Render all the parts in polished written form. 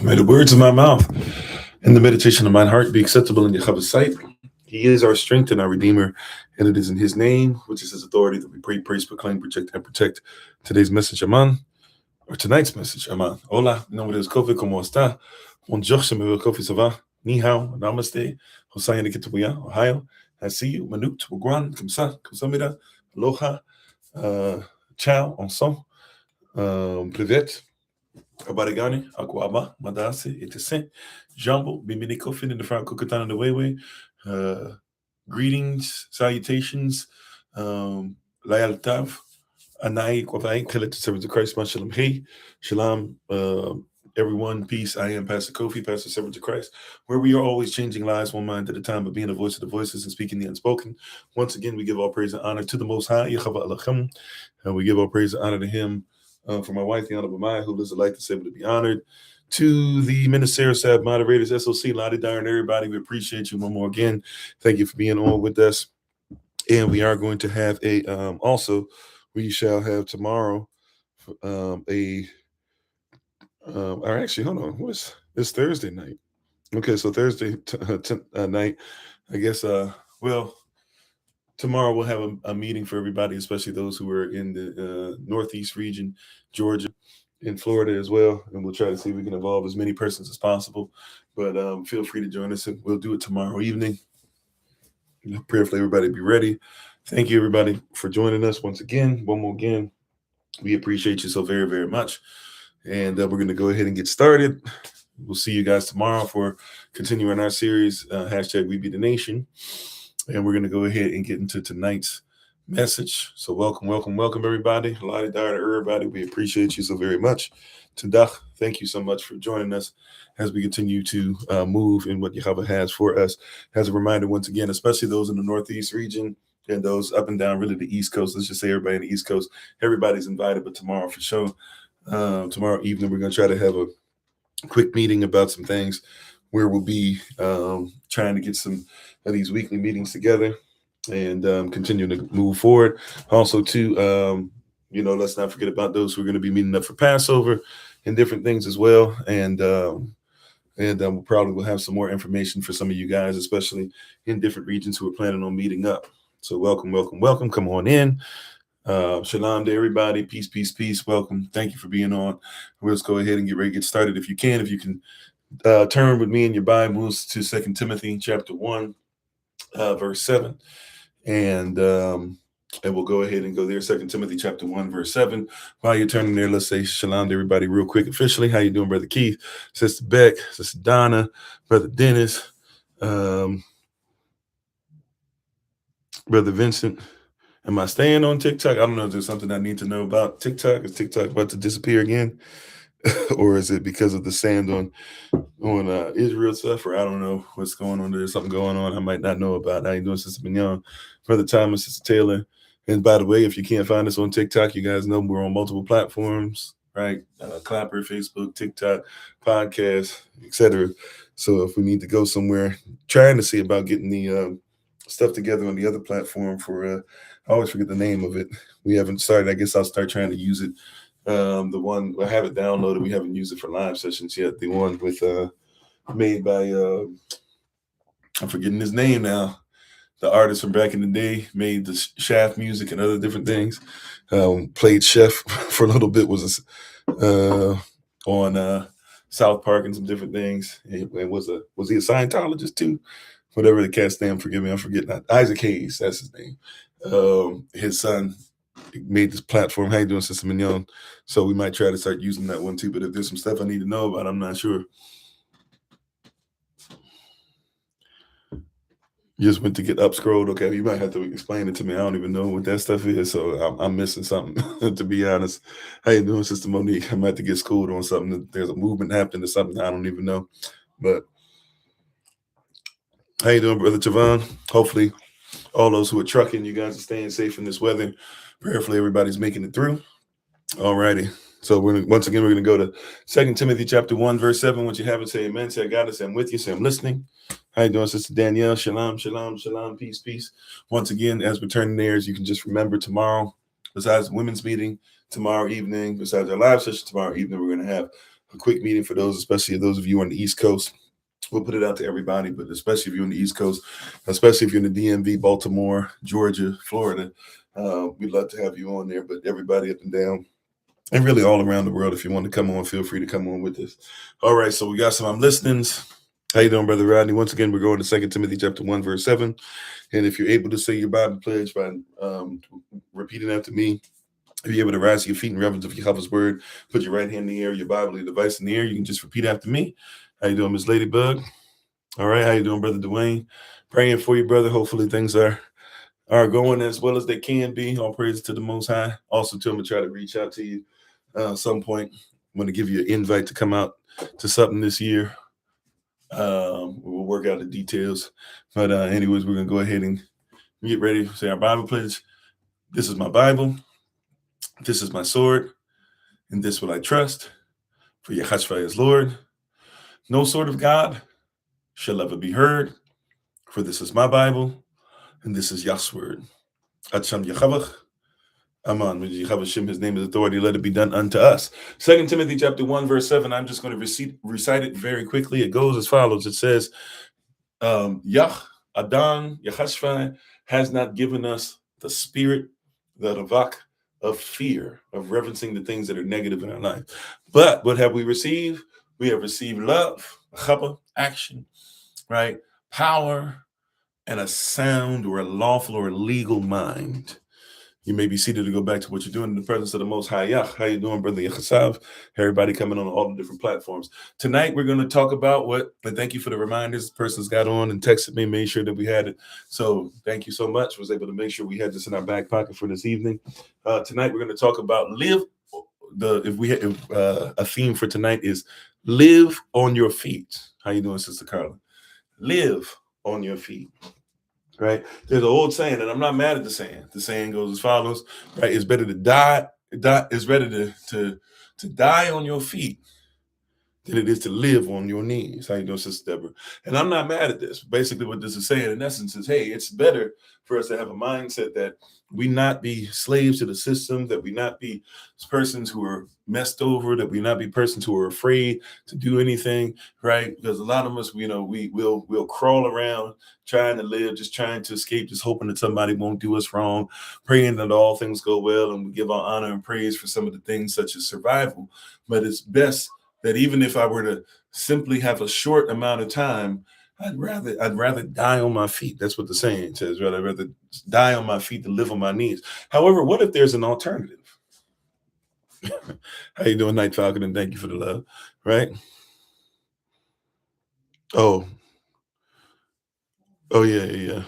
May the words of my mouth and the meditation of mine heart be acceptable in Yahavah's sight. He is our strength and our Redeemer, and it is in His name, which is His authority, that we pray, praise, proclaim, project, and protect today's message, Aman, or tonight's message, Aman. Hola, mi nombre es Kofi, ¿cómo está? Bonjour, je m'appelle Kofi, ça va? Ni hao, namaste, Hosaya de Kitabuya, Ohio. I see you, Manut, Wagwan, Kamsamida, Aloha, ciao, ensemble, privet. Abarigani, Aquaba, Madasi, Etesen, Jumbo, Bimini Kofin in the front Kukutan and the Wayway. Greetings, salutations, Layal Tav, Anai, Kwavai, Kallet, servants of Christ, Shalom, hey, Shalom, everyone, peace. I am Pastor Kofi, Pastor Servant of Christ, where we are always changing lives one mind at a time, but being a voice of the voiceless and speaking the unspoken. Once again, we give all praise and honor to the Most High, Yahavah Alachem, and we give all praise and honor to Him. For my wife, the Honorable Maya, who lives a life that's able to be honored. To the Ministerial Staff moderators, SOC, Lottie Dar, and everybody, we appreciate you one more again. Thank you for being on with us. And we are going to have also, we shall have tomorrow or actually, hold on, it's Thursday night. Okay, so Thursday night, I guess, tomorrow we'll have a meeting for everybody, especially those who are in the Northeast region, Georgia, in Florida as well. And we'll try to see if we can involve as many persons as possible. But feel free to join us. We'll do it tomorrow evening. Prayerfully, everybody be ready. Thank you, everybody, for joining us once again. One more again. We appreciate you so very, very much. And we're going to go ahead and get started. We'll see you guys tomorrow for continuing our series, hashtag We Be the Nation. And we're going to go ahead and get into tonight's message. So welcome, everybody. Lottie Dar to everybody. We appreciate you so very much. Tadach, thank you so much for joining us as we continue to move in what Yahavah has for us. As a reminder, once again, especially those in the Northeast region and those up and down really the East Coast. Let's just say everybody in the East Coast, everybody's invited, but tomorrow for sure. Tomorrow evening, we're going to try to have a quick meeting about some things where we'll be trying to get some of these weekly meetings together and continue to move forward. Also, too, let's not forget about those who are going to be meeting up for Passover and different things as well. And we'll probably have some more information for some of you guys, especially in different regions who are planning on meeting up. So welcome. Come on in. Shalom to everybody. Peace, peace, peace. Welcome. Thank you for being on. We'll just go ahead and get ready to get started. If you can turn with me in your Bibles to 2 Timothy chapter 1, verse 7. And we'll go ahead and go there. 2 Timothy chapter 1, verse 7. While you're turning there, let's say shalom to everybody real quick officially. How you doing, Brother Keith, Sister Beck, Sister Donna, Brother Dennis, Brother Vincent. Am I staying on TikTok? I don't know if there's something I need to know about TikTok. Is TikTok about to disappear again? Or is it because of the sand on Israel stuff? Or I don't know what's going on. There's something going on I might not know about. How you doing, Sister Mignon, Brother Thomas, Sister Taylor? And by the way, if you can't find us on TikTok, you guys know we're on multiple platforms, right? Clapper, Facebook, TikTok, podcast, etc. So if we need to go somewhere, trying to see about getting the stuff together on the other platform for I always forget the name of it. We haven't started. I guess I'll start trying to use it. The one I have it downloaded. We haven't used it for live sessions yet. The one with made by I'm forgetting his name now. The artist from back in the day made the Shaft music and other different things. Played Chef for a little bit. Was on South Park and some different things. And was he a Scientologist too? Whatever the cat's name. Forgive me, I'm forgetting. Isaac Hayes, that's his name. His son made this platform. How you doing, Sister Mignon? So we might try to start using that one too. But if there's some stuff I need to know about, I'm not sure. Just went to get up scrolled. Okay, you might have to explain it to me. I don't even know what that stuff is, so I'm missing something. To be honest, how you doing, Sister Monique? I might have to get schooled on something. There's a movement happening or something I don't even know. But how you doing, Brother Javon? Hopefully, all those who are trucking, you guys are staying safe in this weather. Prayerfully, everybody's making it through. All righty. So we're going to go to 2 Timothy chapter 1, verse 7. Once you have it, say amen. Say I got it. Say I'm with you. Say I'm listening. How you doing, Sister Danielle? Shalom, shalom, shalom. Peace, peace. Once again, as we're turning there, as you can just remember tomorrow, besides the women's meeting tomorrow evening, besides our live session tomorrow evening, we're going to have a quick meeting for those, especially those of you on the East Coast. We'll put it out to everybody, but especially if you're on the East Coast, especially if you're in the DMV, Baltimore, Georgia, Florida, we'd love to have you on there. But everybody up and down, and really all around the world, if you want to come on, feel free to come on with us. All right, so we got some listenings. How you doing, Brother Rodney? Once again, we're going to 2 Timothy chapter 1, verse 7. And if you're able to say your Bible pledge by repeating after me, if you're able to rise to your feet in reverence of Yahavah's word, put your right hand in the air, your Bible, your device in the air, you can just repeat after me. How you doing, Miss Ladybug? All right, how you doing, Brother Dwayne? Praying for you, brother. Hopefully things are going as well as they can be. All praise to the Most High. Also, too, I'm going to try to reach out to you at some point. I'm going to give you an invite to come out to something this year. We'll work out the details. But anyways, we're going to go ahead and get ready to say our Bible pledge. This is my Bible. This is my sword. And this will I trust. For Yahavah is Lord. No sword of God shall ever be heard. For this is my Bible. And this is Yah's word. Acham Yahavah. Aman. When Yahavah Shem, his name is authority, let it be done unto us. 2 Timothy chapter 1, verse 7. I'm just going to recite it very quickly. It goes as follows. It says, Yah, Adon, Yahavah has not given us the spirit, the ravak of fear, of reverencing the things that are negative in our life. But what have we received? We have received love, chapa, action, right? Power, and a sound or a lawful or a legal mind. You may be seated to go back to what you're doing in the presence of the Most High Yah. How you doing, Brother Yachasav? Everybody coming on all the different platforms. Tonight, we're going to talk about and thank you for the reminders. The person's got on and texted me, made sure that we had it. So thank you so much. Was able to make sure we had this in our back pocket for this evening. Tonight, we're going to talk about a theme for tonight is live on your feet. How you doing, Sister Carla? Live on your feet. Right? There's an old saying, and I'm not mad at the saying. The saying goes as follows, right? It's better to die. It's better to die on your feet than it is to live on your knees. How you doing, Sister Deborah? And I'm not mad at this. Basically, what this is saying, in essence, is, hey, it's better for us to have a mindset that we not be slaves to the system, that we not be persons who are messed over, that we not be persons who are afraid to do anything, right? Because a lot of us, we'll crawl around trying to live, just trying to escape, just hoping that somebody won't do us wrong, praying that all things go well, and we give our honor and praise for some of the things such as survival. But it's best that even if I were to simply have a short amount of time, I'd rather die on my feet. That's what the saying says, right? I'd rather die on my feet than live on my knees. However, what if there's an alternative? How you doing, Night Falcon? And thank you for the love, right? Oh, yeah.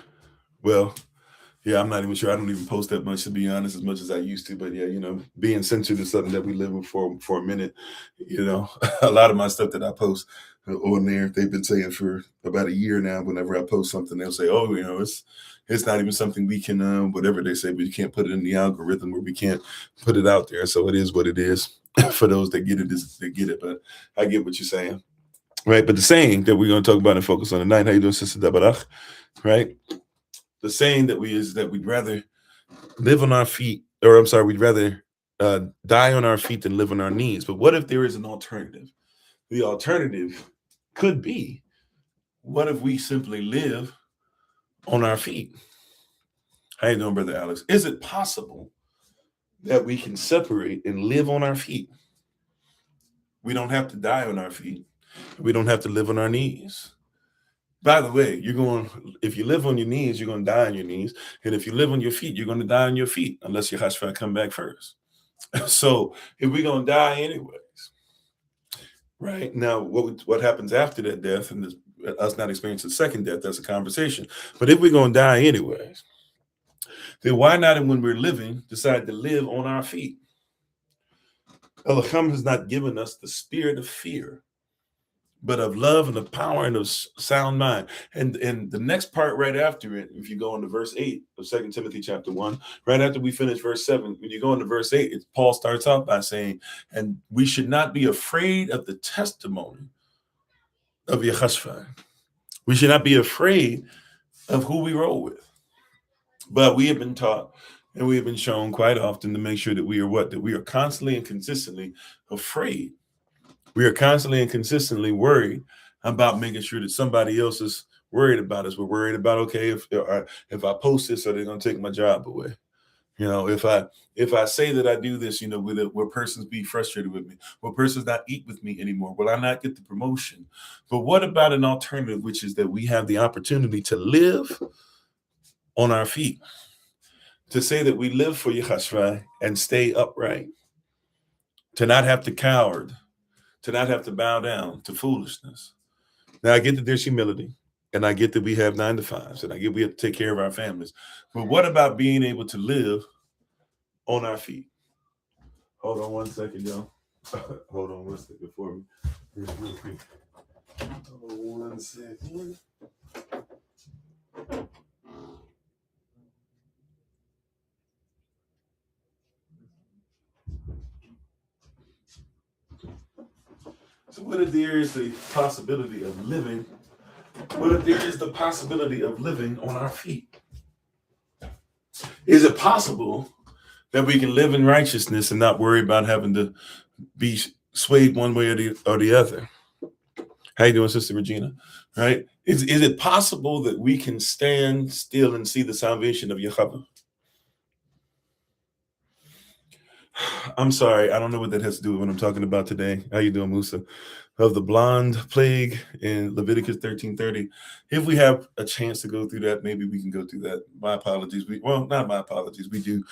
Well, yeah, I'm not even sure. I don't even post that much, to be honest, as much as I used to. But yeah, being censored is something that we live with for a minute. A lot of my stuff that I post on there, they've been saying for about a year now. Whenever I post something, they'll say, "Oh, it's not even something we can, whatever they say, but you can't put it in the algorithm, or we can't put it out there." So it is what it is. For those that get it, they get it. But I get what you're saying, right? But the saying that we're going to talk about and focus on tonight. How you doing, Sister Dabarach? Right? The saying that we'd rather live on our feet, or I'm sorry, we'd rather die on our feet than live on our knees. But what if there is an alternative? The alternative could be, what if we simply live on our feet? How you doing, Brother Alex? Is it possible that we can separate and live on our feet? We don't have to die on our feet. We don't have to live on our knees. By the way, if you live on your knees, you're going to die on your knees. And if you live on your feet, you're going to die on your feet, unless your Yahavah come back first. So if we're going to die anyways, right? Now, what happens after that death, and us not experiencing second death, that's a conversation. But if we're going to die anyways, then why not, when we're living, decide to live on our feet? Elohim has not given us the spirit of fear, but of love and of power and of sound mind. And the next part right after it, if you go into verse 8 of 2 Timothy chapter 1, right after we finish verse 7, when you go into verse 8, Paul starts off by saying, and we should not be afraid of the testimony of Yahavah. We should not be afraid of who we roll with. But we have been taught and we have been shown quite often to make sure that we are constantly and consistently afraid We are constantly and consistently worried about making sure that somebody else is worried about us. We're worried about, okay, if I post this, are they going to take my job away? You know, if I say that I do this, will persons be frustrated with me? Will persons not eat with me anymore? Will I not get the promotion? But what about an alternative, which is that we have the opportunity to live on our feet, to say that we live for Yahavah and stay upright, to not have to coward, to not have to bow down to foolishness. Now I get that there's humility, and I get that we have 9 to 5s, and I get we have to take care of our families. But what about being able to live on our feet? Hold on one second, y'all. Hold on one second for me. Hold on 1 second. So what if there is the possibility of living? What if there is the possibility of living on our feet? Is it possible that we can live in righteousness and not worry about having to be swayed one way or the other? How you doing, Sister Regina? Right? Is it possible that we can stand still and see the salvation of Yahavah? I'm sorry, I don't know what that has to do with what I'm talking about today. How you doing, Musa? Of the blonde plague in Leviticus 13:30. If we have a chance to go through that, maybe we can go through that. My apologies. Not my apologies. We do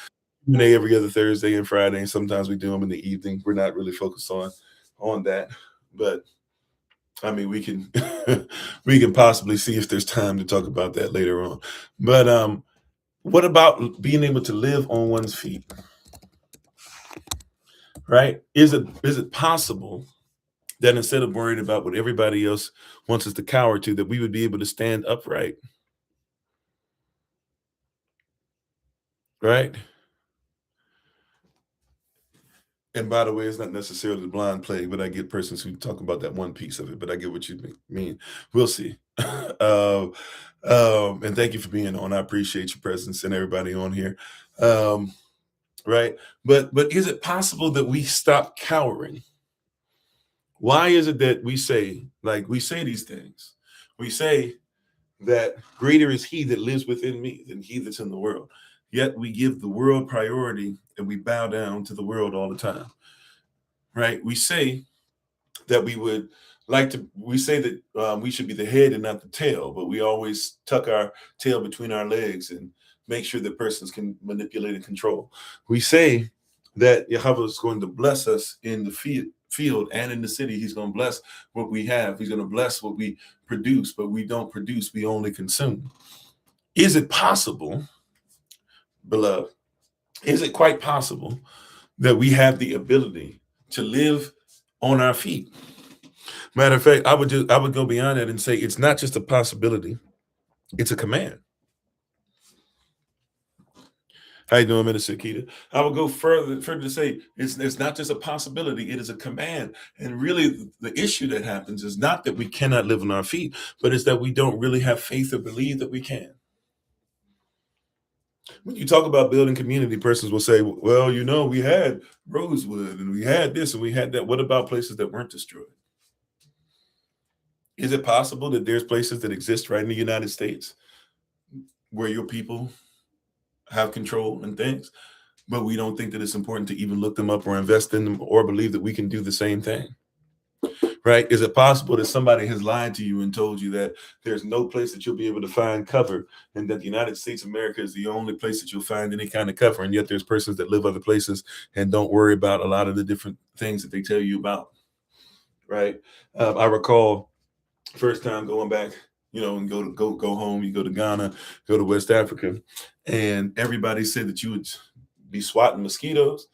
Q&A every other Thursday and Friday, and sometimes we do them in the evening. We're not really focused on that, but I mean, we can we can possibly see if there's time to talk about that later on. But what about being able to live on one's feet? Right? Is it possible that instead of worrying about what everybody else wants us to cower to, that we would be able to stand upright? Right? And by the way, it's not necessarily the blind plague, but I get persons who talk about that one piece of it, but I get what you mean. We'll see. And thank you for being on. I appreciate your presence and everybody on here. Right? But is it possible that we stop cowering? Why is it that we say these things? We say that greater is he that lives within me than he that's in the world. Yet we give the world priority and we bow down to the world all the time. Right? We say that we say that we should be the head and not the tail, but we always tuck our tail between our legs and make sure that persons can manipulate and control. We say that Yahavah is going to bless us in the field and in the city. He's going to bless what we have. He's going to bless what we produce, but we don't produce, we only consume. Is it possible, beloved, is it quite possible that we have the ability to live on our feet? Matter of fact, I would go beyond that and say it's not just a possibility, it's a command. How you doing, Minister Keita? I would go further to say it's not just a possibility, it is a command. And really, the issue that happens is not that we cannot live on our feet, but it's that we don't really have faith or believe that we can. When you talk about building community, persons will say, well, we had Rosewood and we had this and we had that. What about places that weren't destroyed? Is it possible that there's places that exist right in the United States where your people have control and things, but we don't think that it's important to even look them up or invest in them or believe that we can do the same thing? Right? Is it possible that somebody has lied to you and told you that there's no place that you'll be able to find cover and that the United States of America is the only place that you'll find any kind of cover, and yet there's persons that live other places and don't worry about a lot of the different things that they tell you about? Right? I recall first time going back, and go home, you go to Ghana, go to West Africa, and everybody said that you would be swatting mosquitoes.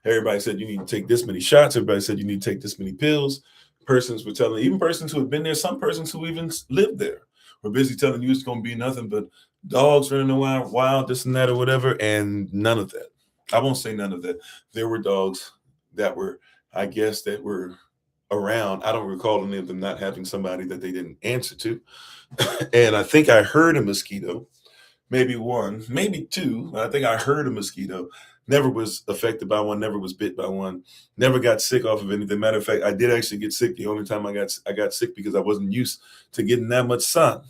Everybody said you need to take this many shots. Everybody said you need to take this many pills. Persons were telling, even persons who had been there, some persons who even lived there were busy telling you it's going to be nothing but dogs running around wild, this and that or whatever, and none of that. I won't say none of that. There were dogs that were, I guess, that were around. I don't recall any of them not having somebody that they didn't answer to. And I think I heard a mosquito, maybe one, maybe two. I think I heard a mosquito never was affected by one, never was bit by one, never got sick off of anything. Matter of fact, I did actually get sick. The only time I got sick because I wasn't used to getting that much sun.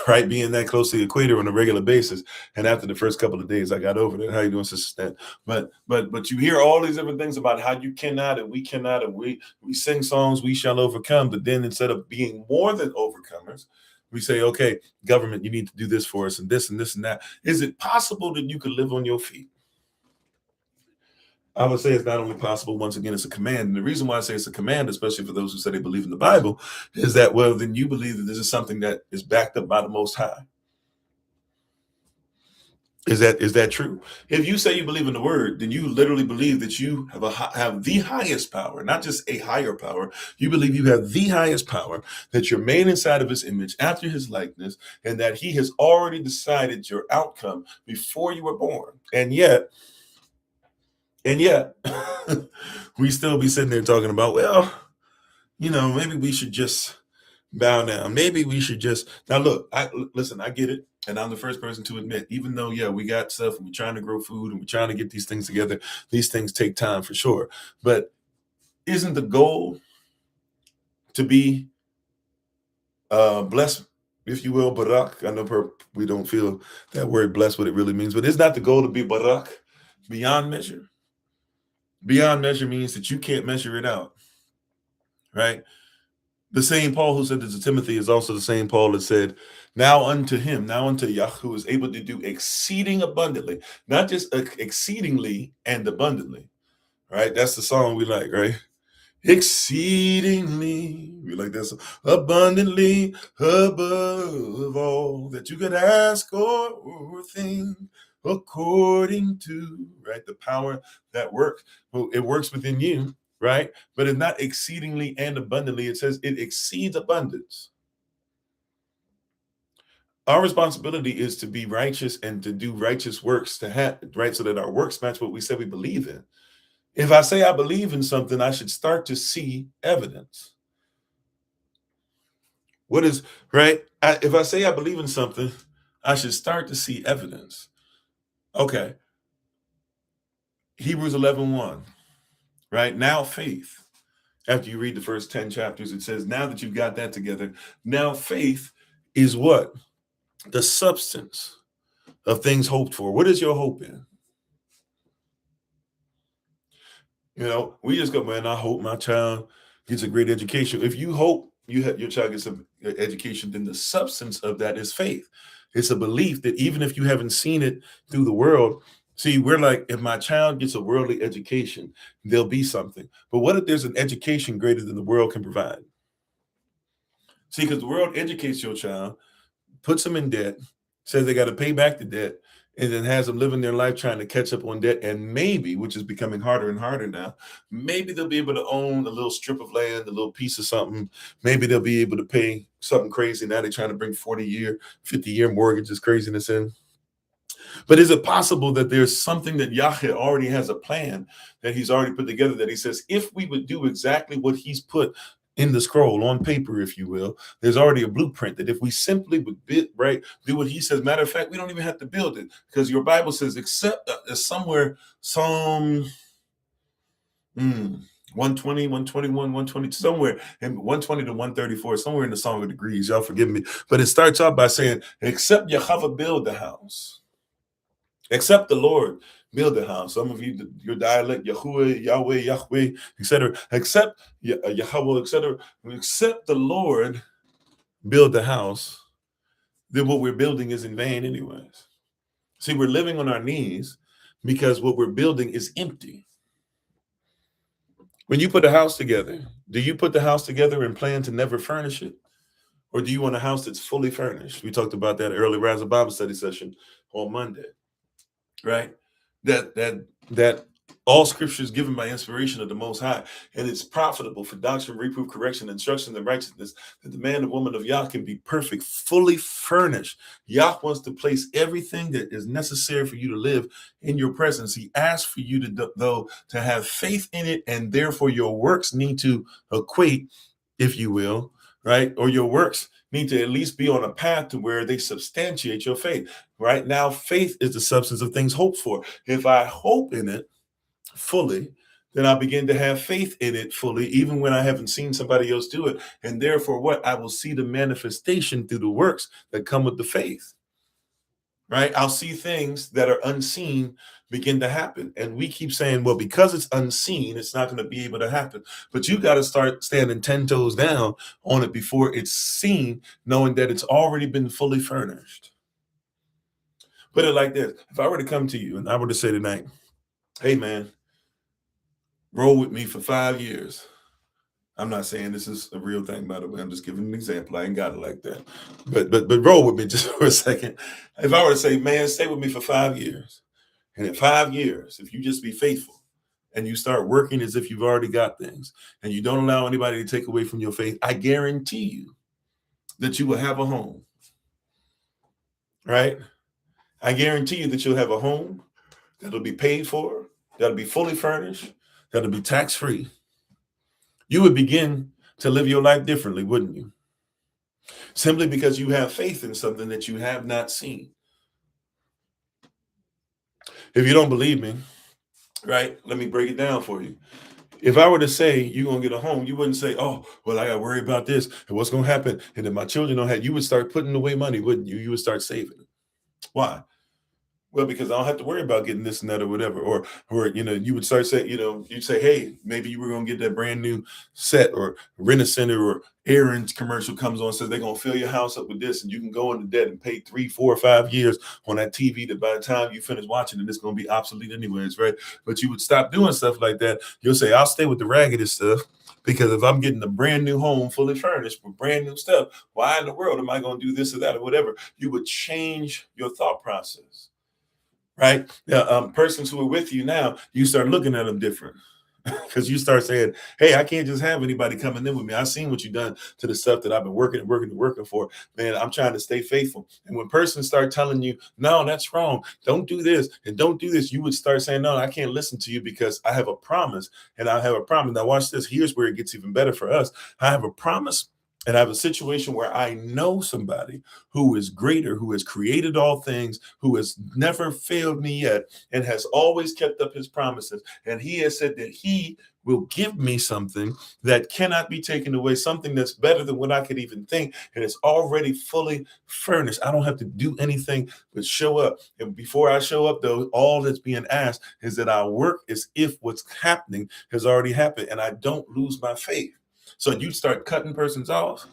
Right, being that close to the equator on a regular basis, and after the first couple of days, I got over it. How you doing, Sister Stan? But you hear all these different things about how you cannot and we cannot, and we sing songs, we shall overcome. But then instead of being more than overcomers, we say, okay, government, you need to do this for us, and this and this and that. Is it possible that you could live on your feet? I would say it's not only possible, once again, it's a command. And the reason why I say it's a command, especially for those who say they believe in the Bible, is that, well, then you believe that this is something that is backed up by the Most High. Is that true? If you say you believe in the Word, then you literally believe that you have the highest power, not just a higher power. You believe you have the highest power, that you're made inside of His image, after His likeness, and that He has already decided your outcome before you were born. And yet, we still be sitting there talking about, well, maybe we should just bow down. Maybe we should just. Now, look, listen, I get it. And I'm the first person to admit, even though, we got stuff and we're trying to grow food and we're trying to get these things together, these things take time for sure. But isn't the goal to be blessed, if you will, barak? I know we don't feel that word blessed, what it really means, but it's not the goal to be barak, beyond measure. Beyond measure means that you can't measure it out, right? The same Paul who said this to Timothy is also the same Paul that said, now unto Yah, who is able to do exceeding abundantly, not just exceedingly and abundantly, right? That's the song we like, right? Exceedingly, we like that song. Abundantly above all that you could ask or think, according to, right, the power that works. Well, it works within you, right? But it's not exceedingly and abundantly. It says it exceeds abundance. Our responsibility is to be righteous and to do righteous works, to have, right, so that our works match what we say we believe in. If I say I believe in something, I should start to see evidence. What is, right? If I say I believe in something, I should start to see evidence. Okay. Hebrews 11:1, right? Now faith. After you read the first 10 chapters, it says, now that you've got that together, now faith is what? The substance of things hoped for. What is your hope in? We just go, man, I hope my child gets a great education. If you hope your child gets an education, then the substance of that is faith. It's a belief that even if you haven't seen it through the world, see, we're like, if my child gets a worldly education, there'll be something. But what if there's an education greater than the world can provide? See, because the world educates your child, puts them in debt, says they got to pay back the debt, and then has them living their life trying to catch up on debt. And maybe, which is becoming harder and harder now, maybe they'll be able to own a little strip of land, a little piece of something. Maybe they'll be able to pay something crazy. Now they're trying to bring 40-year, 50-year mortgages, craziness in. But is it possible that there's something that Yahweh already has a plan that He's already put together, that He says, if we would do exactly what He's put in the scroll, on paper, if you will, there's already a blueprint that if we simply would do what He says. Matter of fact, we don't even have to build it, because your Bible says, except somewhere, Psalm 120, 121, 120, somewhere, and 120 to 134, somewhere in the Song of Degrees, y'all forgive me. But it starts off by saying, except Yahavah build the house. Except the Lord build the house. Some of you, your dialect, Yahuwah, Yahweh, etc. Except Yahweh, etc. Except the Lord build the house, then what we're building is in vain anyways. See, we're living on our knees because what we're building is empty. When you put a house together, do you put the house together and plan to never furnish it? Or do you want a house that's fully furnished? We talked about that earlier as a Bible study session on Monday. Right? That all scripture is given by inspiration of the Most High, and it's profitable for doctrine, reproof, correction, instruction, and righteousness, that the man and woman of Yah can be perfect, fully furnished. Yah wants to place everything that is necessary for you to live in your presence. He asks for you to have faith in it, and therefore your works need to equate, if you will, right? Or your works need to at least be on a path to where they substantiate your faith. Right now, faith is the substance of things hoped for. If I hope in it fully, then I begin to have faith in it fully, even when I haven't seen somebody else do it. And therefore, what I will see the manifestation through the works that come with the faith. Right? I'll see things that are unseen begin to happen. And we keep saying, well, because it's unseen, it's not going to be able to happen. But you got to start standing 10 toes down on it before it's seen, knowing that it's already been fully furnished. Put it like this. If I were to come to you and I were to say tonight, hey, man, roll with me for 5 years. I'm not saying this is a real thing, by the way. I'm just giving an example. I ain't got it like that. But roll with me just for a second. If I were to say, man, stay with me for 5 years. And in 5 years, if you just be faithful and you start working as if you've already got things and you don't allow anybody to take away from your faith, I guarantee you that you will have a home. Right? I guarantee you that you'll have a home that'll be paid for, that'll be fully furnished, that'll be tax-free. You would begin to live your life differently, wouldn't you? Simply because you have faith in something that you have not seen. If you don't believe me, right, let me break it down for you. If I were to say you're going to get a home, you wouldn't say, oh, well, I got to worry about this and what's going to happen. And if my children don't have, you would start putting away money, wouldn't you? You would start saving. Why? Well, because I don't have to worry about getting this and that or whatever. Or you would start saying, you'd say, hey, maybe you were going to get that brand new set or rent a center or Aaron's commercial comes on and says they're going to fill your house up with this and you can go into debt and pay 3, 4, 5 years on that TV that by the time you finish watching it, it's going to be obsolete anyways, right? But you would stop doing stuff like that. You'll say, I'll stay with the raggedy stuff because if I'm getting a brand new home fully furnished with brand new stuff, why in the world am I going to do this or that or whatever? You would change your thought process. Right? Persons who are with you now, you start looking at them different because you start saying, hey, I can't just have anybody coming in with me. I've seen what you've done to the stuff that I've been working for. Man, I'm trying to stay faithful. And when persons start telling you, no, that's wrong. Don't do this and don't do this. You would start saying, no, I can't listen to you because I have a promise and I have a promise. Now watch this. Here's where it gets even better for us. I have a promise. And I have a situation where I know somebody who is greater, who has created all things, who has never failed me yet, and has always kept up his promises. And he has said that he will give me something that cannot be taken away, something that's better than what I could even think. And it's already fully furnished. I don't have to do anything but show up. And before I show up, though, all that's being asked is that I work as if what's happening has already happened and I don't lose my faith. So you start cutting persons off,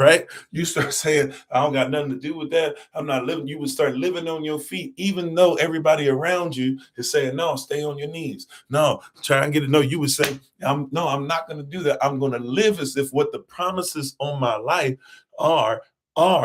right? You start saying, I don't got nothing to do with that. I'm not living. You would start living on your feet, even though everybody around you is saying, no, stay on your knees. No, try and get it. No, you would say, I'm not going to do that. I'm going to live as if what the promises on my life are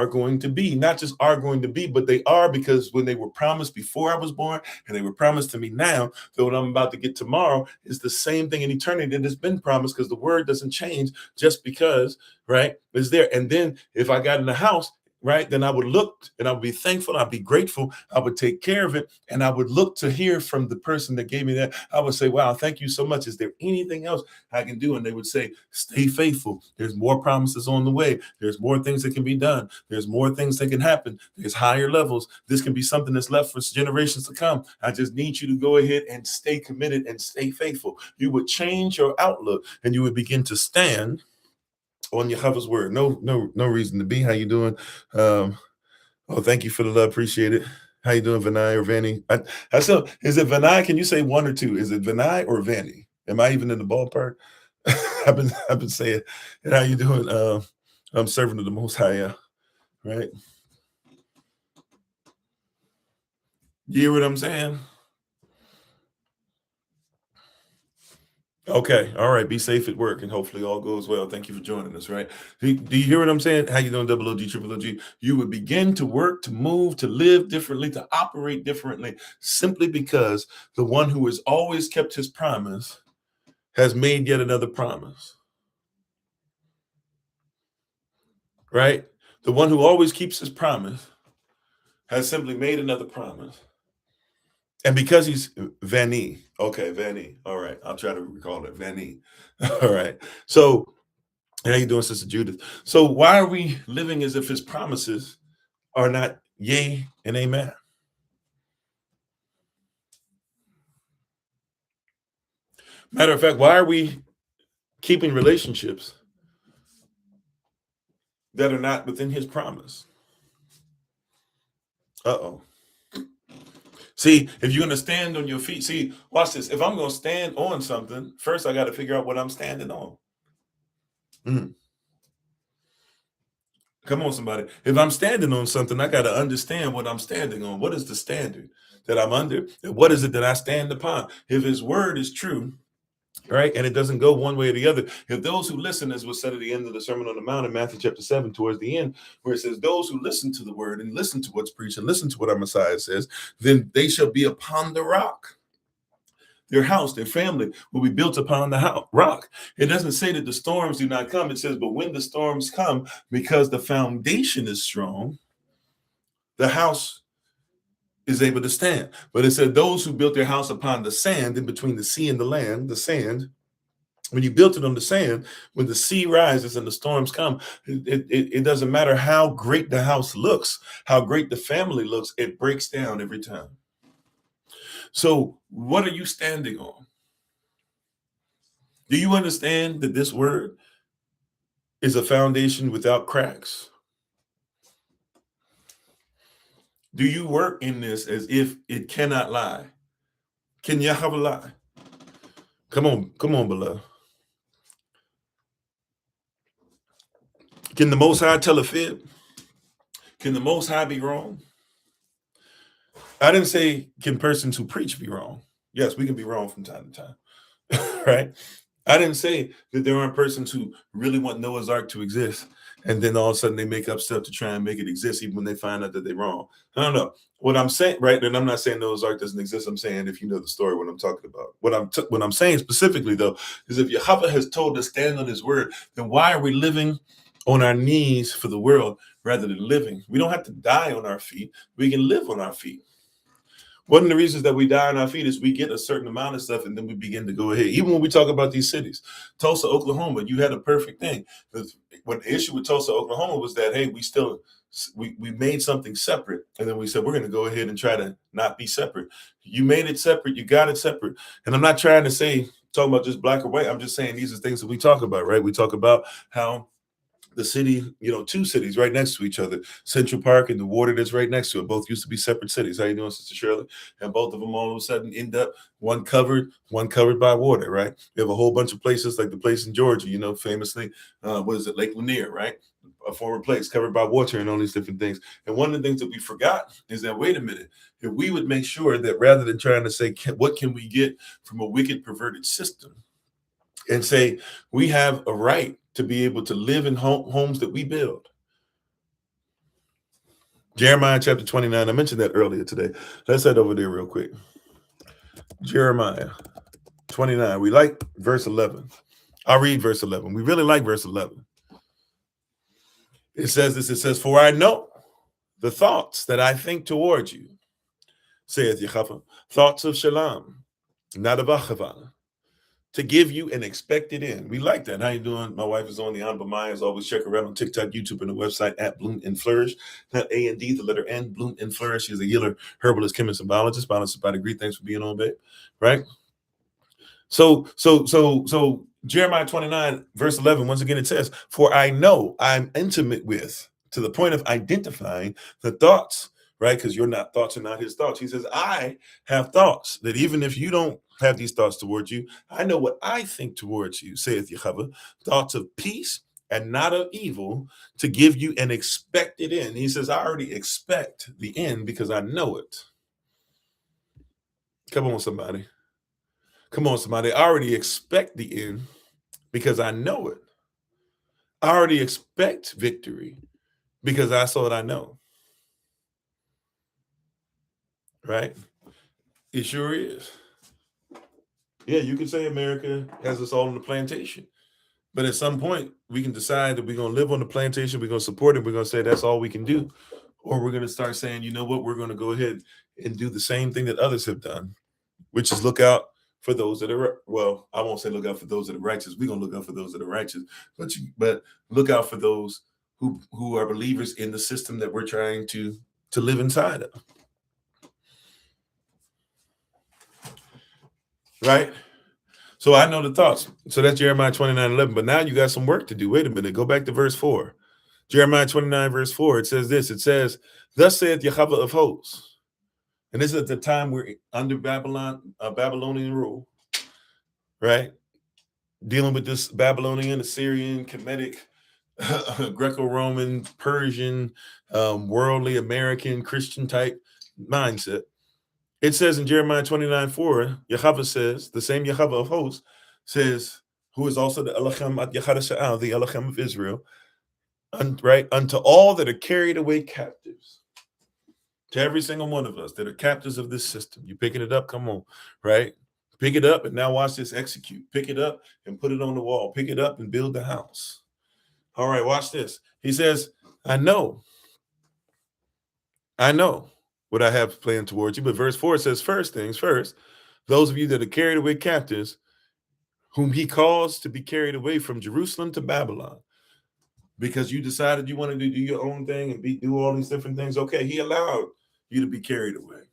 going to be, not just are going to be, but they are, because when they were promised before I was born and they were promised to me now, that what I'm about to get tomorrow is the same thing in eternity that has been promised, because the word doesn't change just because, right, it's there. And then if I got in the house, right, then I would look and I would be thankful. I'd be grateful. I would take care of it. And I would look to hear from the person that gave me that. I would say, wow, thank you so much. Is there anything else I can do? And they would say, stay faithful. There's more promises on the way. There's more things that can be done. There's more things that can happen. There's higher levels. This can be something that's left for generations to come. I just need you to go ahead and stay committed and stay faithful. You would change your outlook and you would begin to stand on Yahavah's word. No reason to be. How you doing? Thank you for the love. Appreciate it. How you doing, Vinay or Vanny? I still, is it Vinay? Can you say one or two? Is it Vinay or Vanny? Am I even in the ballpark? I've been saying. And how you doing? I'm serving to the Most High, right? You hear what I'm saying? Okay. All right. Be safe at work and hopefully all goes well. Thank you for joining us, right? Do you hear what I'm saying? How you doing, double OG, triple OG? You would begin to work, to move, to live differently, to operate differently, simply because the one who has always kept his promise has made yet another promise, right? The one who always keeps his promise has simply made another promise. And because he's Vanny, okay, Vanny. All right. I'll try to recall it. Vanny. All right. So How you doing, Sister Judith? So why are we living as if his promises are not yea and amen? Matter of fact, why are we keeping relationships that are not within his promise? Uh-oh. See, if you're going to stand on your feet, see, watch this. If I'm going to stand on something, first I got to figure out what I'm standing on. Come on, somebody. If I'm standing on something, I got to understand what I'm standing on. What is the standard that I'm under? And what is it that I stand upon? If his word is true, right, and it doesn't go one way or the other. If those who listen, as was said at the end of the Sermon on the Mount in Matthew chapter 7, towards the end, where it says, those who listen to the word and listen to what's preached and listen to what our Messiah says, then they shall be upon the rock. Their house, their family will be built upon the rock. It doesn't say that the storms do not come. It says, but when the storms come, because the foundation is strong, the house is able to stand. But it said, those who built their house upon the sand, in between the sea and the land, the sand, when you built it on the sand, when the sea rises and the storms come, it doesn't matter how great the house looks, how great the family looks, it breaks down every time. So what are you standing on? Do you understand that this word is a foundation without cracks? Do you work in this as if it cannot lie? Can Yahavah lie? Come on, beloved. Can the Most High tell a fib? Can the Most High be wrong? I didn't say can persons who preach be wrong. Yes, we can be wrong from time to time, right? I didn't say that there aren't persons who really want Noah's Ark to exist, and then all of a sudden they make up stuff to try and make it exist, even when they find out that they're wrong. I don't know what I'm saying, right? And I'm not saying Noah's Ark doesn't exist. I'm saying if you know the story, what I'm talking about. What I'm saying specifically though is if Yahavah has told us stand on His word, then why are we living on our knees for the world rather than living? We don't have to die on our feet. We can live on our feet. One of the reasons that we die on our feet is we get a certain amount of stuff and then we begin to go ahead. Even when we talk about these cities, Tulsa, Oklahoma, you had a perfect thing. When the issue with Tulsa, Oklahoma was that, hey, we made something separate. And then we said, we're going to go ahead and try to not be separate. You made it separate. You got it separate. And I'm not trying to say, talking about just black or white. I'm just saying these are things that we talk about, right? We talk about how the city, two cities right next to each other, Central Park and the water that's right next to it, both used to be separate cities. How you doing, Sister Shirley? And both of them all of a sudden end up one covered by water, right? You have a whole bunch of places like the place in Georgia, famously, what is it, Lake Lanier, right? A former place covered by water and all these different things. And one of the things that we forgot is that, wait a minute, if we would make sure that rather than trying to say, what can we get from a wicked, perverted system, and say we have a right to be able to live in homes that we build. Jeremiah chapter 29, I mentioned that earlier today. Let's head over there real quick. Jeremiah 29, we like verse 11. I'll read verse 11. We really like verse 11. It says this, it says, for I know the thoughts that I think towards you, saith Yahavah, thoughts of shalom, not of Yahavah, to give you an expected end. We like that. How you doing? My wife is on the Honorable Myers. Always check her out on TikTok, YouTube, and the website at Bloom and Flourish. Not A&D, the letter N, Bloom and Flourish. She's a healer, herbalist, chemist, and biologist. Balanced by degree. Thanks for being on, babe. Right? So Jeremiah 29, verse 11, once again it says, for I know I'm intimate with, to the point of identifying the thoughts, right? Because your thoughts are not his thoughts. He says, I have thoughts that even if you don't have these thoughts towards you, I know what I think towards you, saith Yahavah, thoughts of peace and not of evil, to give you an expected end. He says, I already expect the end because I know it. Come on, somebody. Come on, somebody. I already expect the end because I know it. I already expect victory because that's what I know. Right? It sure is. Yeah, you can say America has us all on the plantation. But at some point, we can decide that we're going to live on the plantation, we're going to support it, we're going to say that's all we can do. Or we're going to start saying, you know what, we're going to go ahead and do the same thing that others have done, which is look out for those that are, well, I won't say look out for those that are righteous. We're gonna look out for those that are righteous, but look out for those who are believers in the system that we're trying to live inside of. Right? So I know the thoughts. So that's Jeremiah 29:11. But now you got some work to do. Wait a minute. Go back to verse 4. Jeremiah 29, verse 4. It says this. It says, thus saith Yahavah of hosts. And this is at the time we're under Babylonian rule, right? Dealing with this Babylonian, Assyrian, Kemetic, Greco-Roman, Persian, worldly, American, Christian type mindset. It says in Jeremiah 29:4, Yahavah says, the same Yahavah of hosts says, who is also the Elohim at Yachad, the Elohim of Israel, right? Unto all that are carried away captives. To every single one of us that are captives of this system. You picking it up? Come on, right? Pick it up and now watch this execute. Pick it up and put it on the wall. Pick it up and build the house. All right, watch this. He says, I know what I have planned towards you. But verse 4 says, first things first, those of you that are carried away captives, whom he caused to be carried away from Jerusalem to Babylon, because you decided you wanted to do your own thing and do all these different things. Okay, he allowed you to be carried away.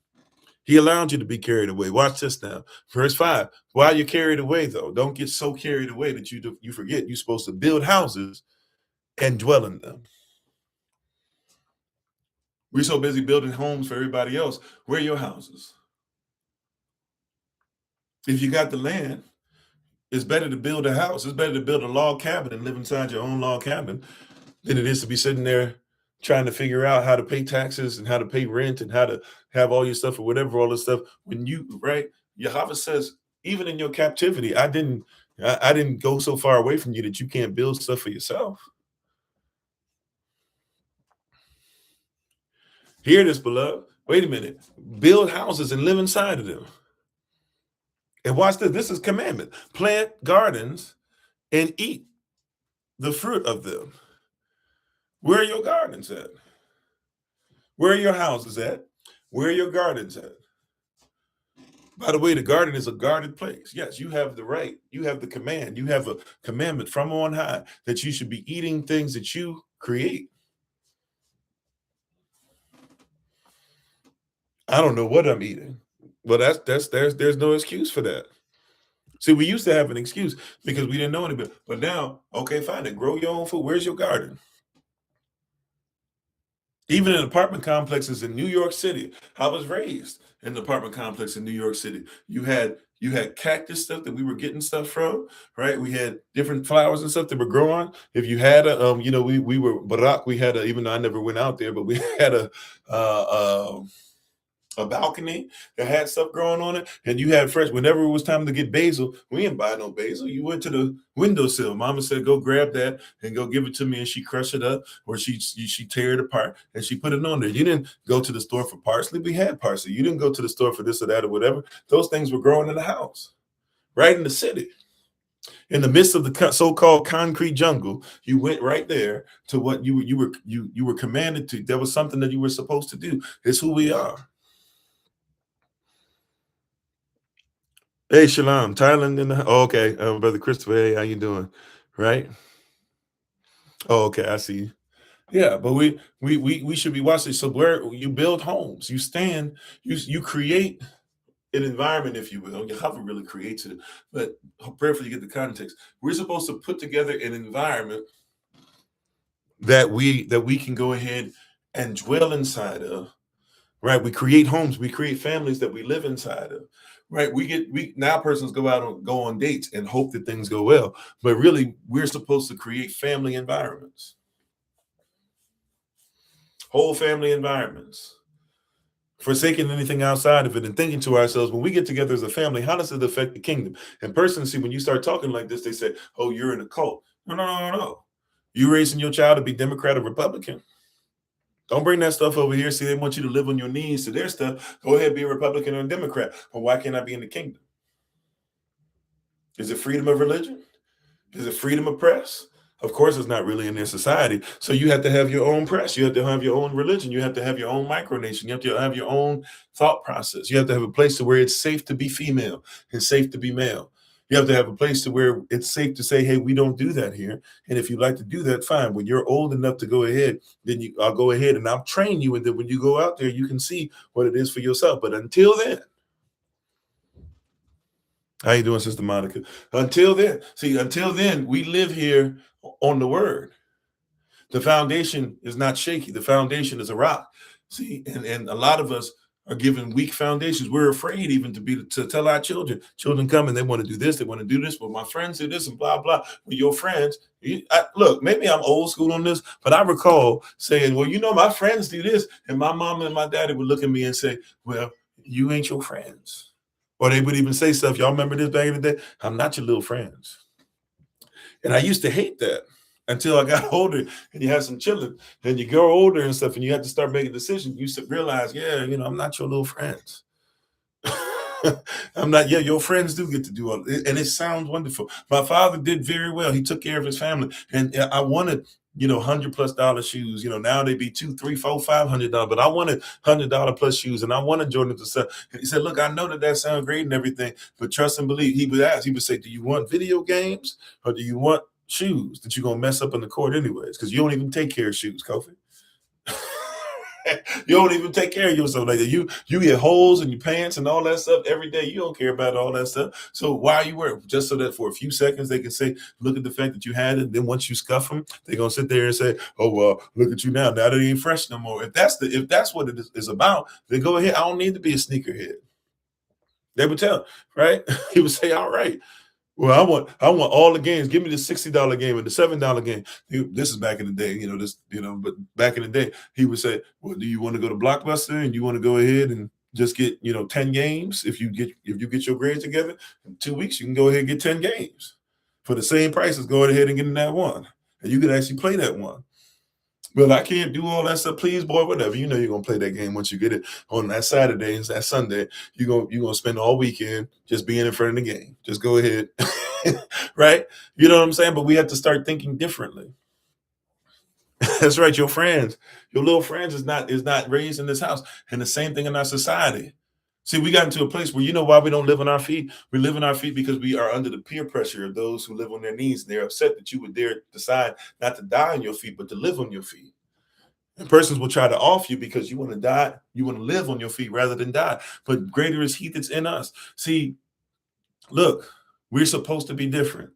He allowed you to be carried away. Watch this now. Verse 5, while you're carried away, though, don't get so carried away that you forget you're supposed to build houses and dwell in them. We're so busy building homes for everybody else. Where are your houses? If you got the land, it's better to build a house. It's better to build a log cabin and live inside your own log cabin than it is to be sitting there trying to figure out how to pay taxes and how to pay rent and how to have all your stuff or whatever, all this stuff. When you, right, Yahavah says, even in your captivity, I didn't go so far away from you that you can't build stuff for yourself. Hear this, beloved. Wait a minute. Build houses and live inside of them. And watch this. This is commandment. Plant gardens and eat the fruit of them. Where are your gardens at? Where are your houses at? Where are your gardens at? By the way, the garden is a guarded place. Yes, you have the right. You have the command. You have a commandment from on high that you should be eating things that you create. I don't know what I'm eating. Well, there's no excuse for that. See, we used to have an excuse because we didn't know any better. But now, okay, fine, then grow your own food. Where's your garden? Even in apartment complexes in New York City, I was raised in an apartment complex in New York City. You had cactus stuff that we were getting stuff from, right? We had different flowers and stuff that were growing. If you had a, we were Barak. We had a, even though I never went out there, but we had a balcony that had stuff growing on it, and you had fresh. Whenever it was time to get basil, we didn't buy no basil. You went to the windowsill. Mama said, "Go grab that and go give it to me," and she crushed it up, or she tear it apart and she put it on there. You didn't go to the store for parsley. We had parsley. You didn't go to the store for this or that or whatever. Those things were growing in the house, right in the city. In the midst of the so-called concrete jungle, you went right there to what you were commanded to. There was something that you were supposed to do. It's who we are. Hey, Shalom, Thailand in the okay, brother Christopher. Hey, how you doing? Right? Oh, okay, I see. Yeah, but we should be watching. So where you build homes, you stand, you create an environment, if you will. Yahavah really creates it, but prayerfully you get the context. We're supposed to put together an environment that we can go ahead and dwell inside of. Right? We create homes, we create families that we live inside of. Right? We now persons go on dates and hope that things go well, but really we're supposed to create family environments, whole family environments, forsaking anything outside of it and thinking to ourselves, when we get together as a family, how does it affect the kingdom? And persons see, when you start talking like this, they say, "Oh, you're in a cult." No. You raising your child to be Democrat or Republican. Don't bring that stuff over here. See, they want you to live on your knees to their stuff. Go ahead, be a Republican or a Democrat. But why can't I be in the kingdom? Is it freedom of religion? Is it freedom of press? Of course, it's not really in their society. So you have to have your own press. You have to have your own religion. You have to have your own micronation. You have to have your own thought process. You have to have a place to where it's safe to be female and safe to be male. You have to have a place to where it's safe to say, hey, we don't do that here. And if you like to do that, fine. When you're old enough to go ahead, then I'll go ahead and I'll train you. And then when you go out there, you can see what it is for yourself. But until then, how you doing, Sister Monica? Until then, we live here on the word. The foundation is not shaky. The foundation is a rock. See, and a lot of us are given weak foundations. We're afraid even to tell our children. Children come and they want to do this, they want to do this, but my friends do this and blah, blah. Well, your friends, look, maybe I'm old school on this, but I recall saying, well, my friends do this. And my mom and my daddy would look at me and say, well, you ain't your friends. Or they would even say stuff. Y'all remember this back in the day? I'm not your little friends. And I used to hate that until I got older and you have some children and you grow older and stuff and you have to start making decisions. You realize, I'm not your little friends. I'm not, your friends do get to do all it. And it sounds wonderful. My father did very well. He took care of his family. And I wanted, $100+ shoes. Now they be $200, $300, $400, $500, but I wanted $100+ shoes and I wanted Jordan to sell. And he said, look, I know that sounds great and everything, but trust and believe. He would say, do you want video games or do you want shoes that you're going to mess up in the court anyways? Because you don't even take care of shoes, Kofi. You don't even take care of yourself like that. You get holes in your pants and all that stuff every day. You don't care about all that stuff. So why are you worried? Just so that for a few seconds they can say, look at the fact that you had it. Then once you scuff them, they're gonna sit there and say, oh well, look at you now. Now they ain't fresh no more. If that's what it is about, then go ahead. I don't need to be a sneakerhead. They would tell, right? He would say, all right. Well, I want all the games. Give me the $60 game and the $7 game. This is back in the day, but back in the day, he would say, well, do you want to go to Blockbuster and you want to go ahead and just get, 10 games? If you get your grades together in 2 weeks, you can go ahead and get 10 games for the same price as going ahead and getting that one. And you could actually play that one. Well, I can't do all that stuff. Please, boy, whatever. You're going to play that game once you get it on that Saturday and that Sunday. You're going to spend all weekend just being in front of the game. Just go ahead. Right? You know what I'm saying? But we have to start thinking differently. That's right. Your little friends is not raised in this house. And the same thing in our society. See, we got into a place where why we don't live on our feet? We live on our feet because we are under the peer pressure of those who live on their knees. They're upset that you would dare decide not to die on your feet, but to live on your feet. And persons will try to off you because you want to die, you want to live on your feet rather than die. But greater is he that's in us. See, look, we're supposed to be different.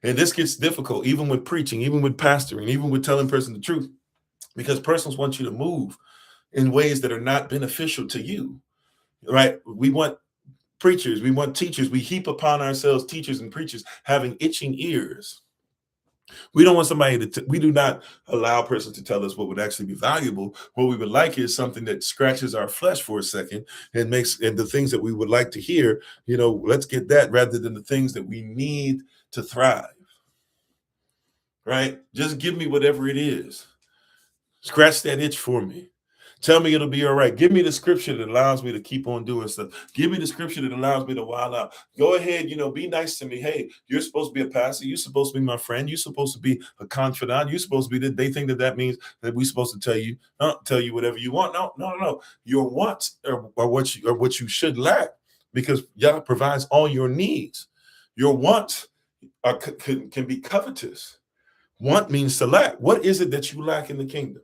And this gets difficult, even with preaching, even with pastoring, even with telling persons the truth, because persons want you to move in ways that are not beneficial to you. Right? We want preachers, we want teachers. We heap upon ourselves teachers and preachers having itching ears. We don't want somebody we do not allow a person to tell us what would actually be valuable. What we would like is something that scratches our flesh for a second and and the things that we would like to hear, let's get that rather than the things that we need to thrive. Right? Just give me whatever it is. Scratch that itch for me. Tell me it'll be all right. Give me the scripture that allows me to keep on doing stuff. Give me the scripture that allows me to wild out. Go ahead, be nice to me. Hey, you're supposed to be a pastor. You're supposed to be my friend. You're supposed to be a confidant. You're supposed to be they think that means that we're supposed to tell you whatever you want. No. Your wants are what you should lack, because Yah provides all your needs. Your wants can be covetous. Want means to lack. What is it that you lack in the kingdom?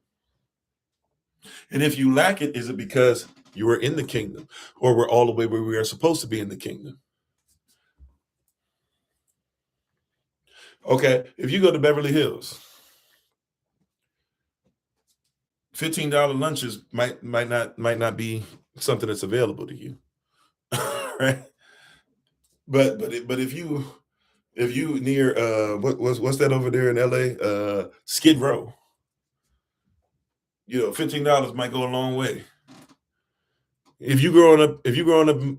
And if you lack it, is it because you are in the kingdom, or we're all the way where we are supposed to be in the kingdom? Okay, if you go to Beverly Hills, $15 lunches might not be something that's available to you, right? But if you near what's that over there in LA, Skid Row, $15 might go a long way. If you growing up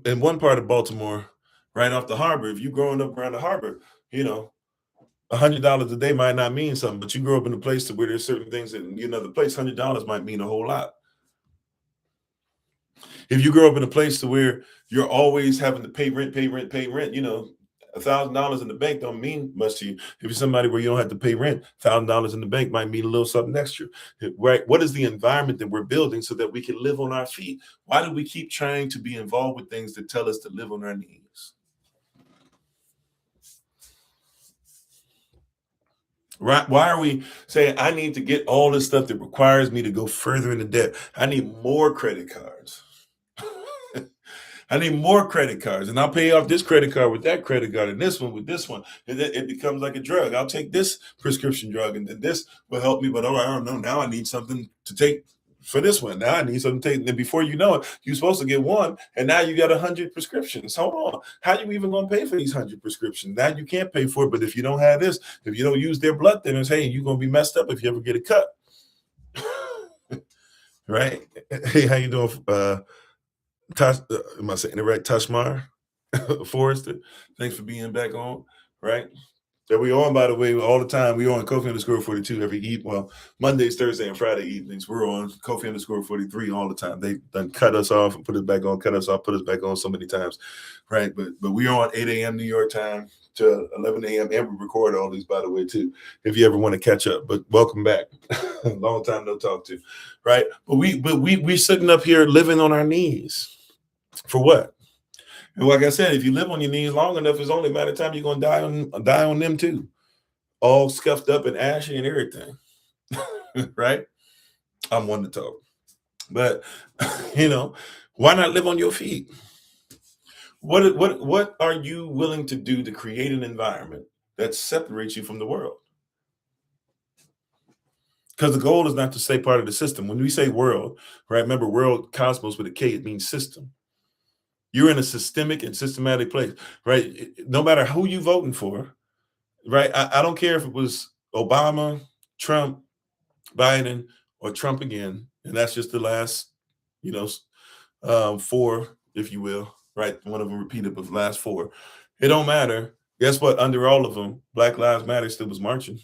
in one part of Baltimore, right off the harbor, if you growing up around the harbor, $100 a day might not mean something, but you grow up in a place where there's certain things that the place $100 might mean a whole lot. If you grow up in a place to where you're always having to pay rent, $1,000 in the bank don't mean much to you. If you're somebody where you don't have to pay rent, $1,000 in the bank might mean a little something extra, right? What is the environment that we're building so that we can live on our feet? Why do we keep trying to be involved with things that tell us to live on our knees? Right? Why are we saying I need to get all this stuff that requires me to go further into debt? I need more credit cards. I need more credit cards, and I'll pay off this credit card with that credit card, and this one with this one. And then it becomes like a drug. I'll take this prescription drug, and then this will help me. But I don't know. Now I need something to take for this one. Now I need something to take. And before you know it, you're supposed to get one, and now you got 100 prescriptions. Hold on. How you even going to pay for these 100 prescriptions? Now you can't pay for it. But if you don't have this, if you don't use their blood thinners, hey, you're going to be messed up if you ever get a cut. Right? Hey, how you doing? Am I saying it right? Tashmar Forrester, thanks for being back on. Right, that we on, by the way, all the time. We on Kofi_42 every well, Mondays, Thursday, and Friday evenings. We're on Kofi_43 all the time. They done cut us off and put us back on, cut us off, put us back on so many times. Right, but we are on 8 a.m. New York time to 11 a.m. and we record all these, by the way, too, if you ever want to catch up. But welcome back. Long time no talk to. Right, but we sitting up here living on our knees. For what? And like I said, if you live on your knees long enough, it's only a matter of time you're going to die on them too, all scuffed up and ashy and everything. Right? I'm one to talk, but why not live on your feet? What are you willing to do to create an environment that separates you from the world? Because the goal is not to stay part of the system. When we say world, right? Remember, world, cosmos with a K, it means system. You're in a systemic and systematic place, right? No matter who you voting for, right? I don't care if it was Obama, Trump, Biden, or Trump again, and that's just the last, four, if you will, right? One of them repeated, but the last four. It don't matter. Guess what? Under all of them, Black Lives Matter still was marching.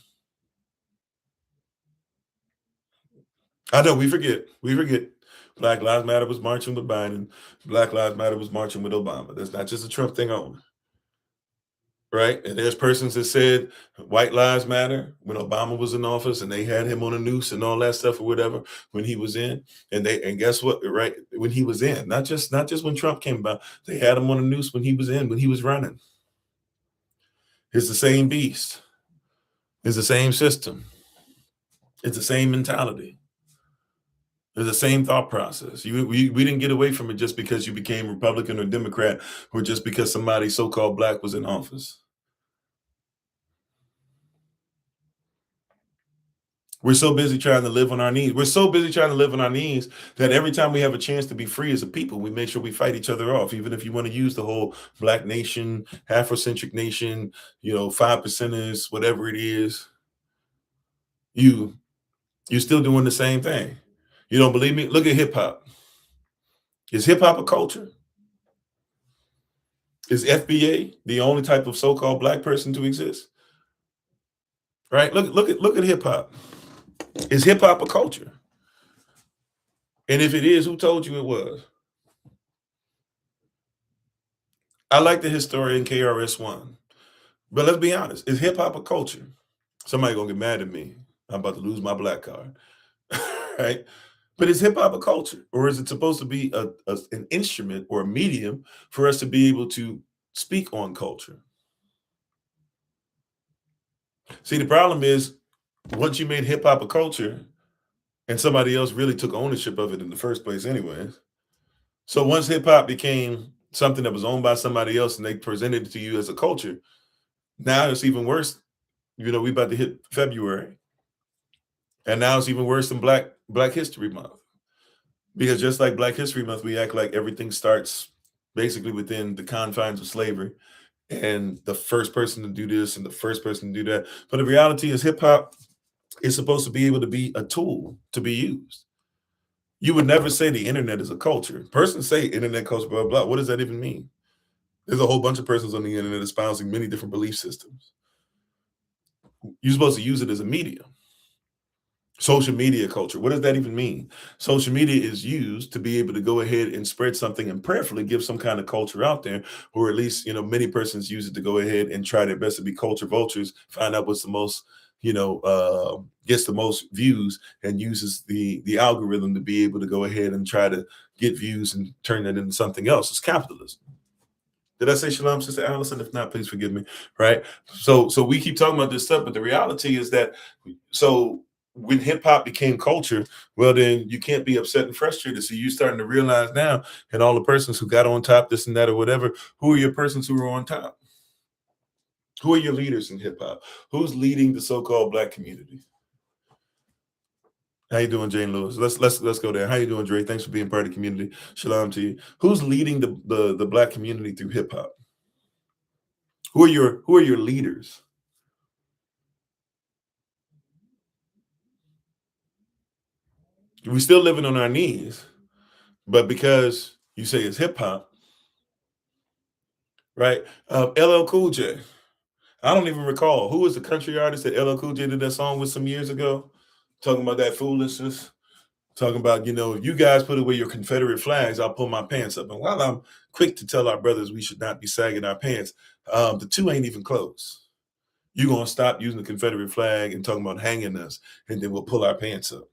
I know we forget. Black Lives Matter was marching with Biden. Black Lives Matter was marching with Obama. That's not just a Trump thing only. Right? And there's persons that said white lives matter when Obama was in office and they had him on a noose and all that stuff or whatever when he was in. And guess what? Right? When he was in, not just when Trump came about, they had him on a noose when he was in, when he was running. It's the same beast. It's the same system. It's the same mentality. It's the same thought process. We didn't get away from it just because you became Republican or Democrat or just because somebody so-called Black was in office. We're so busy trying to live on our knees. We're so busy trying to live on our knees that every time we have a chance to be free as a people, we make sure we fight each other off. Even if you want to use the whole Black nation, Afrocentric nation, 5%ers, whatever it is, you're still doing the same thing. You don't believe me? Look at hip hop. Is hip hop a culture? Is FBA the only type of so-called Black person to exist? Right? Look at hip hop. Is hip hop a culture? And if it is, who told you it was? I like the historian KRS-One, but let's be honest: is hip hop a culture? Somebody gonna get mad at me. I'm about to lose my black card, right? But is hip hop a culture, or is it supposed to be an instrument or a medium for us to be able to speak on culture? See, the problem is once you made hip hop a culture, and somebody else really took ownership of it in the first place, anyways. So once hip hop became something that was owned by somebody else, and they presented it to you as a culture, now it's even worse. We about to hit February, and now it's even worse than Black History Month. Because just like Black History Month, we act like everything starts basically within the confines of slavery and the first person to do this and the first person to do that. But the reality is hip hop is supposed to be able to be a tool to be used. You would never say the internet is a culture. Persons say internet culture, blah, blah, blah. What does that even mean? There's a whole bunch of persons on the internet espousing many different belief systems. You're supposed to use it as a medium. Social media culture. What does that even mean? Social media is used to be able to go ahead and spread something and prayerfully give some kind of culture out there, or at least, many persons use it to go ahead and try their best to be culture vultures, find out what's the most, gets the most views and uses the algorithm to be able to go ahead and try to get views and turn that into something else. It's capitalism. Did I say shalom, Sister Allison? If not, please forgive me. Right. So we keep talking about this stuff, but the reality is that when hip hop became culture, well, then you can't be upset and frustrated. So you're starting to realize now, and all the persons who got on top, this and that or whatever, who are your persons who are on top? Who are your leaders in hip hop? Who's leading the so-called Black community? How you doing, Jane Lewis? Let's go there. How you doing, Dre? Thanks for being part of the community. Shalom to you. Who's leading the Black community through hip hop? Who are your leaders? We still living on our knees, but because you say it's hip hop, right? LL Cool J. I don't even recall who was the country artist that LL Cool J did that song with some years ago, talking about that foolishness. Talking about, if you guys put away your Confederate flags, I'll pull my pants up. And while I'm quick to tell our brothers we should not be sagging our pants, the two ain't even close. You're going to stop using the Confederate flag and talking about hanging us, and then we'll pull our pants up.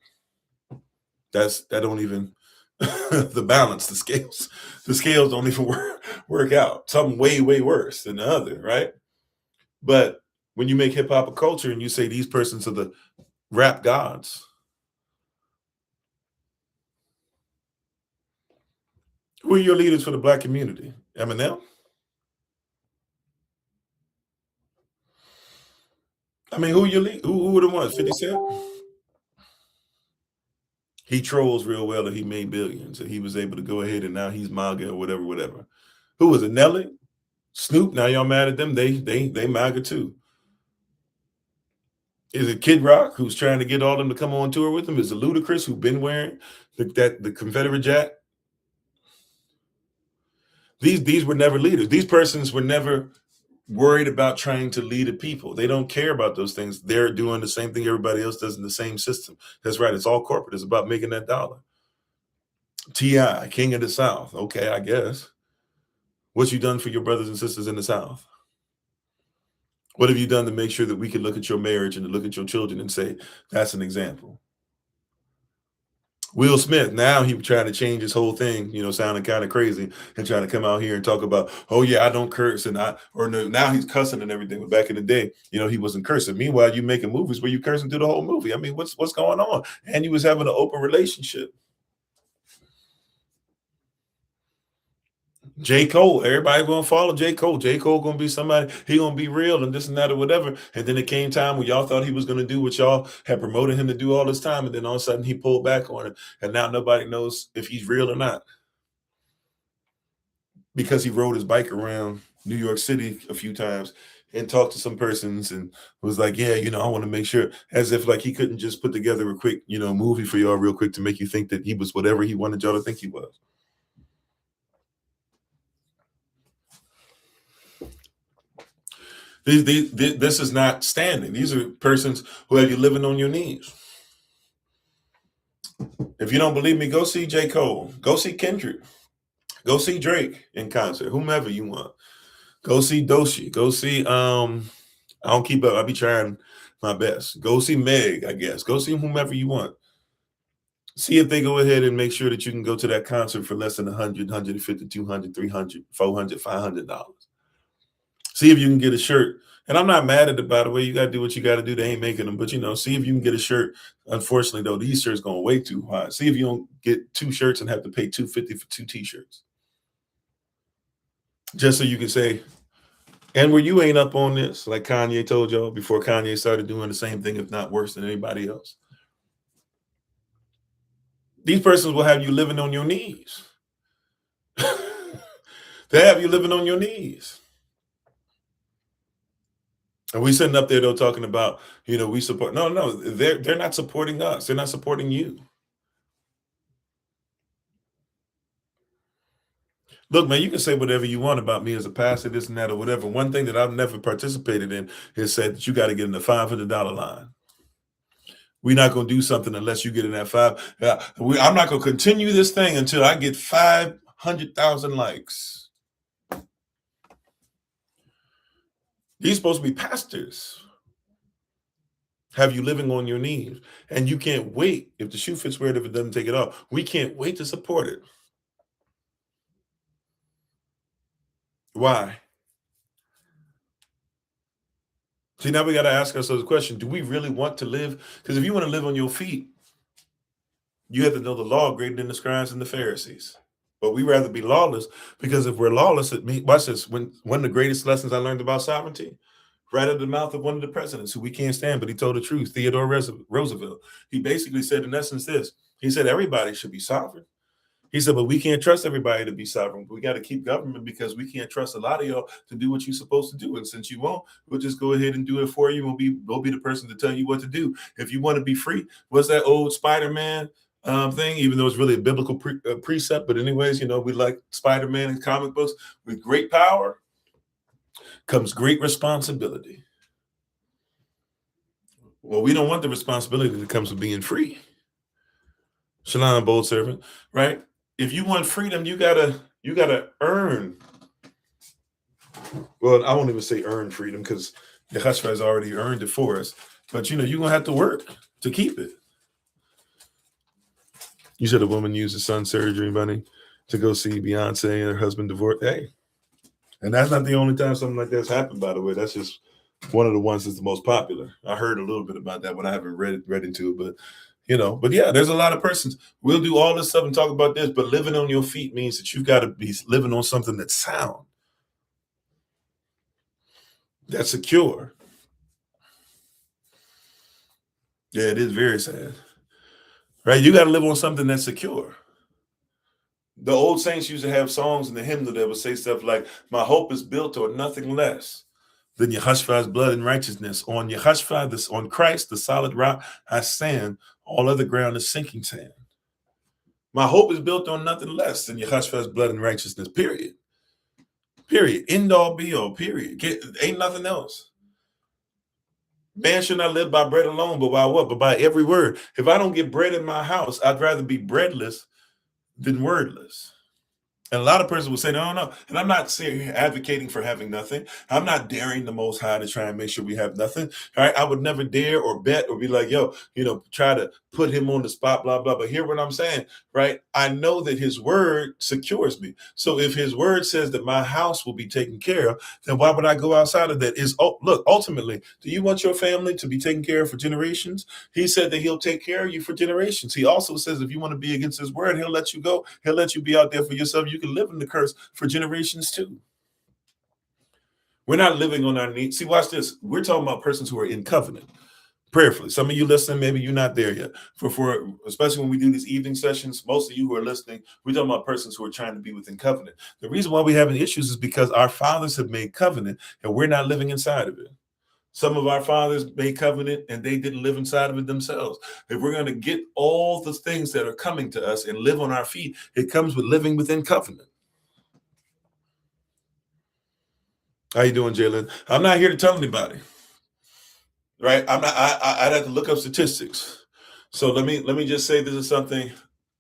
That don't even, the balance, the scales don't even work out. Something way, way worse than the other, right? But when you make hip hop a culture and you say these persons are the rap gods, who are your leaders for the Black community? Eminem? I mean, who are your lead? Who are the ones? 50 Cent? He trolls real well and he made billions and he was able to go ahead and now he's MAGA or whatever. Who was it? Nelly? Snoop? Now y'all mad at them? They MAGA too. Is it Kid Rock who's trying to get all them to come on tour with him? Is it Ludacris who's been wearing the Confederate jack? These were never leaders. These persons were never worried about trying to lead a people. They don't care about those things. They're doing the same thing everybody else does in the same system. That's right. It's all corporate. It's about making that dollar. T.I., King of the South. Okay, I guess. What you done for your brothers and sisters in the South? What have you done to make sure that we can look at your marriage and to look at your children and say, that's an example? Will Smith, now he trying to change his whole thing, sounding kind of crazy and trying to come out here and talk about, oh yeah, I don't curse now he's cussing and everything. But back in the day, he wasn't cursing. Meanwhile, you making movies where you cursing through the whole movie. I mean, what's going on? And you was having an open relationship. J. Cole, everybody gonna follow J. Cole. J. Cole gonna be somebody, he gonna be real and this and that or whatever. And then it came time when y'all thought he was gonna do what y'all had promoted him to do all this time, and then all of a sudden he pulled back on it. And now nobody knows if he's real or not. Because he rode his bike around New York City a few times and talked to some persons and was like, yeah, I want to make sure, as if like he couldn't just put together a quick, movie for y'all real quick to make you think that he was whatever he wanted y'all to think he was. This is not standing. These are persons who have you living on your knees. If you don't believe me, go see J. Cole. Go see Kendrick. Go see Drake in concert. Whomever you want. Go see Doshi. Go see I don't keep up. I be trying my best. Go see Meg, I guess. Go see whomever you want. See if they go ahead and make sure that you can go to that concert for less than $100, $150, $200, $300, $400, $500. See if you can get a shirt. And I'm not mad at it, by the way. You got to do what you got to do. They ain't making them. But, see if you can get a shirt. Unfortunately, though, these shirts going way too high. See if you don't get 2 shirts and have to pay $250 for 2 T-shirts. Just so you can say, and where you ain't up on this, like Kanye told y'all before Kanye started doing the same thing, if not worse than anybody else. These persons will have you living on your knees. They have you living on your knees. And we sitting up there though talking about, we support. No, they're not supporting us. They're not supporting you. Look, man, you can say whatever you want about me as a pastor, this and that, or whatever. One thing that I've never participated in is said that you got to get in the $500 line. We're not going to do something unless you get in that five. I'm not going to continue this thing until I get 500,000 likes. These supposed to be pastors. Have you living on your knees? And you can't wait. If the shoe fits, wear it. If it doesn't, take it off. We can't wait to support it. Why? See, now we got to ask ourselves the question, do we really want to live? Because if you want to live on your feet, you have to know the law greater than the scribes and the Pharisees. But we rather be lawless, because if we're lawless, it means, watch this, one of the greatest lessons I learned about sovereignty, right out of the mouth of one of the presidents who we can't stand, but he told the truth, Theodore Roosevelt. He basically said, in essence, this. He said, everybody should be sovereign. He said, but we can't trust everybody to be sovereign. We got to keep government because we can't trust a lot of y'all to do what you're supposed to do. And since you won't, we'll just go ahead and do it for you. We'll be the person to tell you what to do. If you want to be free, what's that old Spider-Man thing? Even though it's really a biblical precept. But anyways, we like Spider-Man in comic books. With great power comes great responsibility. Well, we don't want the responsibility that comes with being free. Shalom, bold servant, right? If you want freedom, you gotta earn. Well, I won't even say earn freedom, because Yahavah has already earned it for us. But you're gonna have to work to keep it. You said a woman used a son surgery money to go see Beyonce and her husband divorced. Hey, and that's not the only time something like that's happened, by the way. That's just one of the ones that's the most popular. I heard a little bit about that when I haven't read into it, but but yeah, there's a lot of persons. We'll do all this stuff and talk about this, but living on your feet means that you've got to be living on something that's sound, that's secure. Yeah, it is very sad, right? You got to live on something that's secure. The old saints used to have songs in the hymnal that would say stuff like, my hope is built on nothing less than Yahavah's blood and righteousness. On Yahavah, on Christ, the solid rock, I stand. All other ground is sinking sand. My hope is built on nothing less than Yahavah's blood and righteousness, period. Period. End all, be all, period. Ain't nothing else. Man should not live by bread alone, but by what? But by every word. If I don't get bread in my house, I'd rather be breadless than wordless. And a lot of persons will say, no. And I'm not advocating for having nothing. I'm not daring the Most High to try and make sure we have nothing. All right. I would never dare or bet or be like, try to put him on the spot, blah, blah. But hear what I'm saying, right? I know that his word secures me. So if his word says that my house will be taken care of, then why would I go outside of that? Look, ultimately, do you want your family to be taken care of for generations? He said that he'll take care of you for generations. He also says if you want to be against his word, he'll let you go. He'll let you be out there for yourself. You can live in the curse for generations too. We're not living on our knees. See, watch this. We're talking about persons who are in covenant. Prayerfully. Some of you listening, maybe you're not there yet. For especially when we do these evening sessions, most of you who are listening, we're talking about persons who are trying to be within covenant. The reason why we're having issues is because our fathers have made covenant and we're not living inside of it. Some of our fathers made covenant and they didn't live inside of it themselves. If we're going to get all the things that are coming to us and live on our feet, it comes with living within covenant. How you doing, Jalen? I'm not here to tell anybody. Right? I'm not. I'd have to look up statistics. So let me just say this is something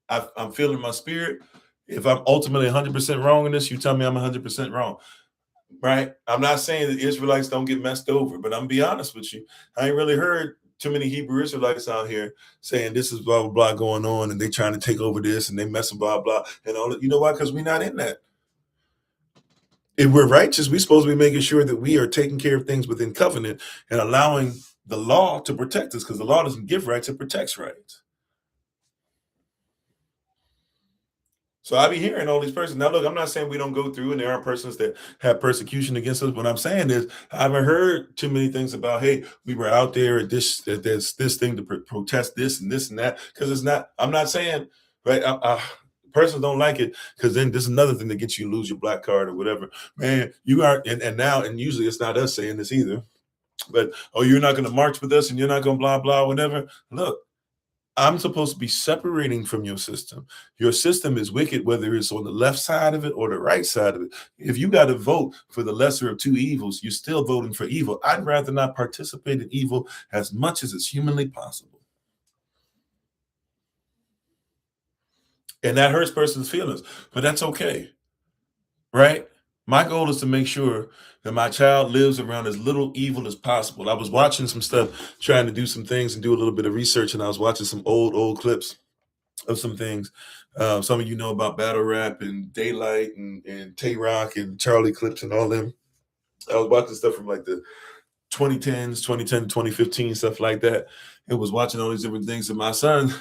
I'm feeling in my spirit. If I'm ultimately 100% wrong in this, you tell me I'm 100% wrong. Right? I'm not saying that Israelites don't get messed over, but I'm gonna be honest with you. I ain't really heard too many Hebrew Israelites out here saying this is blah blah blah going on, and they trying to take over this, and they messing blah blah and all that. You know why? Because we're not in that. If we're righteous, we're supposed to be making sure that we are taking care of things within covenant and allowing the law to protect us, because the law doesn't give rights, it protects rights. So I be hearing all these persons. Now, look, I'm not saying we don't go through and there are persons that have persecution against us. What I'm saying is I haven't heard too many things about, hey, we were out there at this thing to protest this and that, because it's not, I'm not saying, right, persons don't like it, because then there's another thing that gets you to lose your black card or whatever. Man, you are, and usually it's not us saying this either, but, oh, you're not going to march with us and you're not going to blah, blah, whatever. Look, I'm supposed to be separating from your system. Your system is wicked, whether it's on the left side of it or the right side of it. If you got to vote for the lesser of two evils, you're still voting for evil. I'd rather not participate in evil as much as it's humanly possible. And that hurts person's feelings, but that's okay, right? My goal is to make sure that my child lives around as little evil as possible. I was watching some stuff, trying to do some things and do a little bit of research, and I was watching some old clips of some things. Some of you know about battle rap and Daylight and Tay Rock and Charlie Clips and all them. I was watching stuff from like the 2010s, 2010, 2015, stuff like that. And was watching all these different things. And my son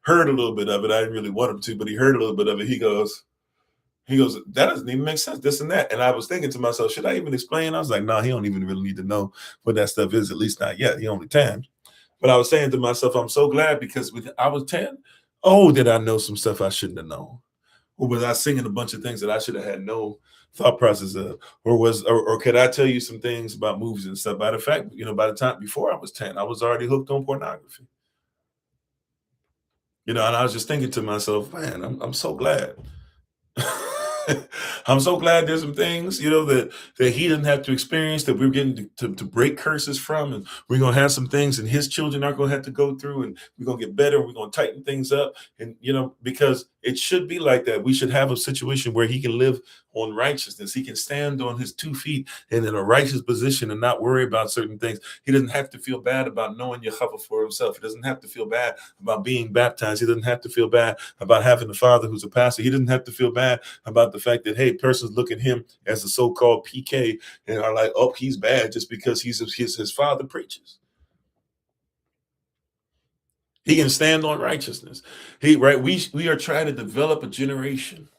heard a little bit of it. I didn't really want him to, but he heard a little bit of it. He goes, that doesn't even make sense, this and that. And I was thinking to myself, should I even explain? I was like, no, he don't even really need to know what that stuff is, at least not yet. He only 10. But I was saying to myself, I'm so glad because when I was 10, oh, did I know some stuff I shouldn't have known? Or was I singing a bunch of things that I should have had no thought process of? Or could I tell you some things about movies and stuff? By the fact, by the time before I was 10, I was already hooked on pornography. And I was just thinking to myself, man, I'm so glad. I'm so glad there's some things, that he didn't have to experience, that we're getting to break curses from, and we're gonna have some things, and his children aren't gonna have to go through, and we're gonna get better, we're gonna tighten things up, and because it should be like that. We should have a situation where he can live on righteousness. He can stand on his 2 feet and in a righteous position and not worry about certain things. He doesn't have to feel bad about knowing Yahavah for himself. He doesn't have to feel bad about being baptized. He doesn't have to feel bad about having a father who's a pastor. He doesn't have to feel bad about the fact that, hey, persons look at him as a so-called PK and are like, oh, he's bad just because his father preaches. He can stand on righteousness. We are trying to develop a generation,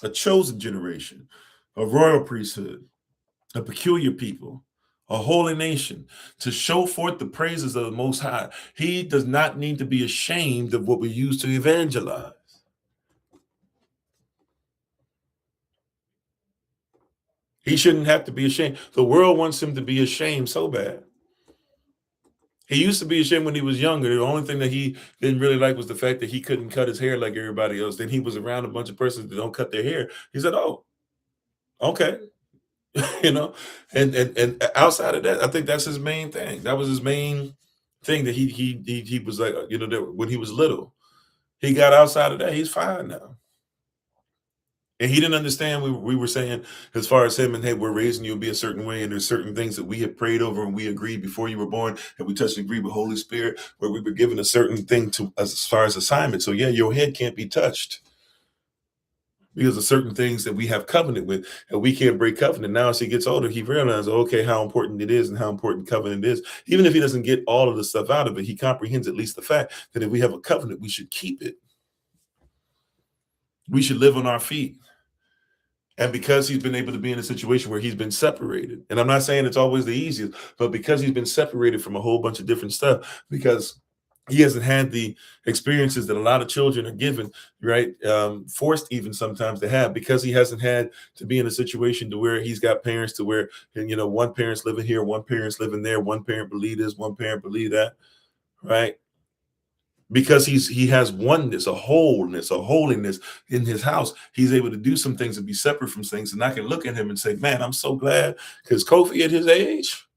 a chosen generation, a royal priesthood, a peculiar people, a holy nation, to show forth the praises of the Most High. He does not need to be ashamed of what we use to evangelize. He shouldn't have to be ashamed. The world wants him to be ashamed so bad. He used to be ashamed when he was younger. The only thing that he didn't really like was the fact that he couldn't cut his hair like everybody else. Then he was around a bunch of persons that don't cut their hair. He said, oh, okay. And outside of that, I think that's his main thing. That was his main thing, that he was like, that when he was little. He got outside of that, he's fine now. And he didn't understand we were saying, as far as him, and hey, we're raising you to be a certain way, and there's certain things that we had prayed over and we agreed before you were born, and we touched and agreed with Holy Spirit, where we were given a certain thing to as far as assignment. So yeah, your head can't be touched because of certain things that we have covenant with, and we can't break covenant. Now, as he gets older, he realizes, okay, how important it is and how important covenant is. Even if he doesn't get all of the stuff out of it, he comprehends at least the fact that if we have a covenant, we should keep it. We should live on our feet. And because he's been able to be in a situation where he's been separated, and I'm not saying it's always the easiest, but because he's been separated from a whole bunch of different stuff, because he hasn't had the experiences that a lot of children are given, right? Forced even sometimes to have, because he hasn't had to be in a situation to where he's got parents to where, one parent's living here, one parent's living there, one parent believe this, one parent believe that, right? Because he has oneness, a wholeness, a holiness in his house. He's able to do some things and be separate from things. And I can look at him and say, man, I'm so glad, because Kofi at his age,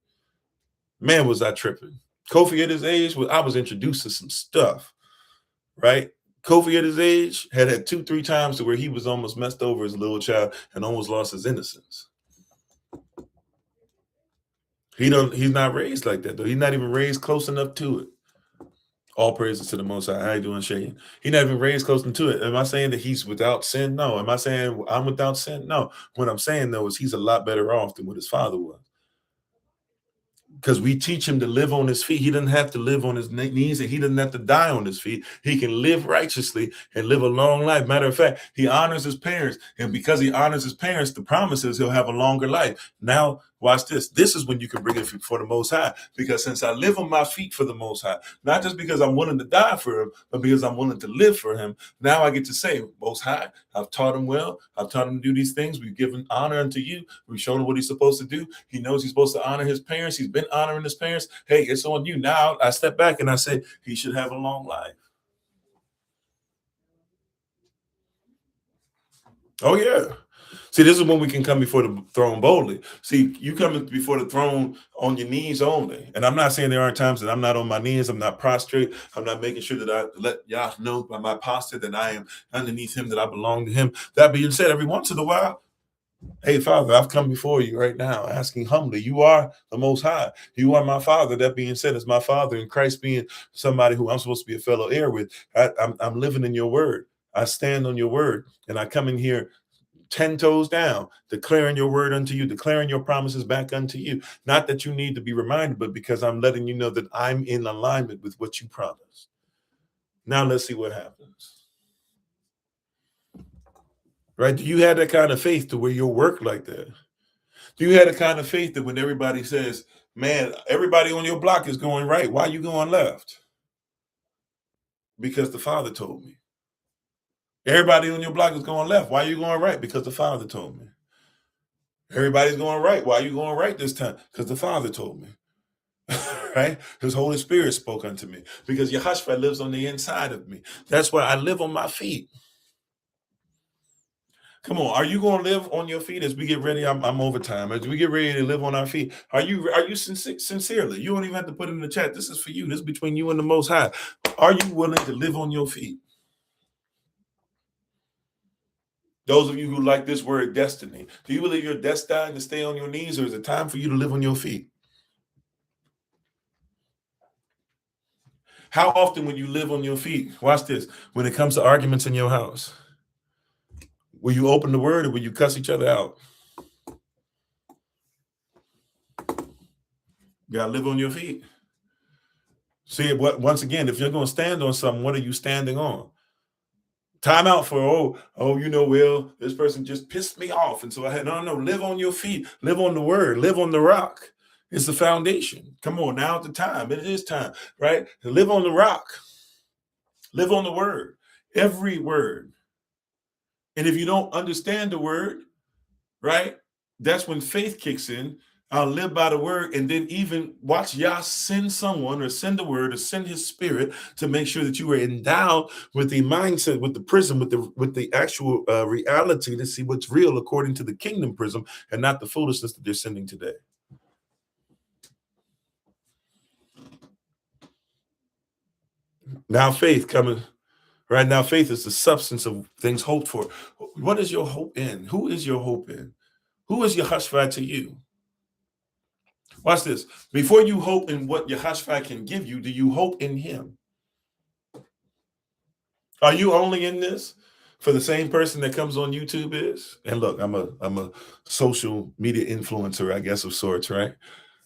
man, was I tripping. Kofi at his age, I was introduced to some stuff, right? Kofi at his age had 2-3 times to where he was almost messed over as a little child and almost lost his innocence. He's not raised like that, though. He's not even raised close enough to it. All praises to the Most High. How you doing, Shane? He not even raised close to it. Am I saying that he's without sin? No. Am I saying I'm without sin? No. What I'm saying, though, is he's a lot better off than what his father was. Because we teach him to live on his feet. He doesn't have to live on his knees, and he doesn't have to die on his feet. He can live righteously and live a long life. Matter of fact, he honors his parents. And because he honors his parents, the promise is he'll have a longer life. Now, watch this. This is when you can bring it for the Most High. Because since I live on my feet for the Most High, not just because I'm willing to die for him, but because I'm willing to live for him, now I get to say, Most High, I've taught him well. I've taught him to do these things. We've given honor unto you. We've shown him what he's supposed to do. He knows he's supposed to honor his parents. He's been honoring his parents. Hey, it's on you. Now I step back and I say, he should have a long life. Oh, yeah. See, this is when we can come before the throne boldly. See, you come before the throne on your knees only. And I'm not saying there aren't times that I'm not on my knees, I'm not prostrate, I'm not making sure that I let Yah know by my posture that I am underneath him, that I belong to him. That being said, every once in a while, hey, Father, I've come before you right now, asking humbly. You are the Most High. You are my Father. That being said, as my Father in Christ being somebody who I'm supposed to be a fellow heir with, I'm living in your word. I stand on your word, and I come in here 10 toes down, declaring your word unto you, declaring your promises back unto you. Not that you need to be reminded, but because I'm letting you know that I'm in alignment with what you promised. Now let's see what happens. Right? Do you have that kind of faith to where you'll work like that? Do you have the kind of faith that when everybody says, man, everybody on your block is going right, why are you going left? Because the Father told me. Everybody on your block is going left. Why are you going right? Because the Father told me. Everybody's going right. Why are you going right this time? Because the Father told me. Right? His Holy Spirit spoke unto me. Because Yahavah lives on the inside of me. That's why I live on my feet. Come on, are you going to live on your feet as we get ready? I'm overtime. As we get ready to live on our feet, are you sincerely? You don't even have to put it in the chat. This is for you. This is between you and the Most High. Are you willing to live on your feet? Those of you who like this word destiny, do you believe you're destined to stay on your knees, or is it time for you to live on your feet? How often when you live on your feet, watch this, when it comes to arguments in your house, will you open the word or will you cuss each other out? You gotta live on your feet. See, once again, if you're going to stand on something, what are you standing on? Time out for, well, this person just pissed me off. And so I had, no, live on your feet, live on the word, live on the rock. It's the foundation. Come on, now at the time. It is time, right? To live on the rock, live on the word, every word. And if you don't understand the word, right, that's when faith kicks in. I'll live by the word, and then even watch Yah send someone or send the word or send his spirit to make sure that you are endowed with the mindset, with the prism, with the actual reality to see what's real according to the kingdom prism and not the foolishness that they're sending today. Now faith coming, right? Now faith is the substance of things hoped for. What is your hope in? Who is your hope in? Who is Yahavah to you? Watch this. Before you hope in what Yahavah can give you, do you hope in him? Are you only in this for the same person that comes on YouTube is? And look, I'm a social media influencer, I guess, of sorts, right?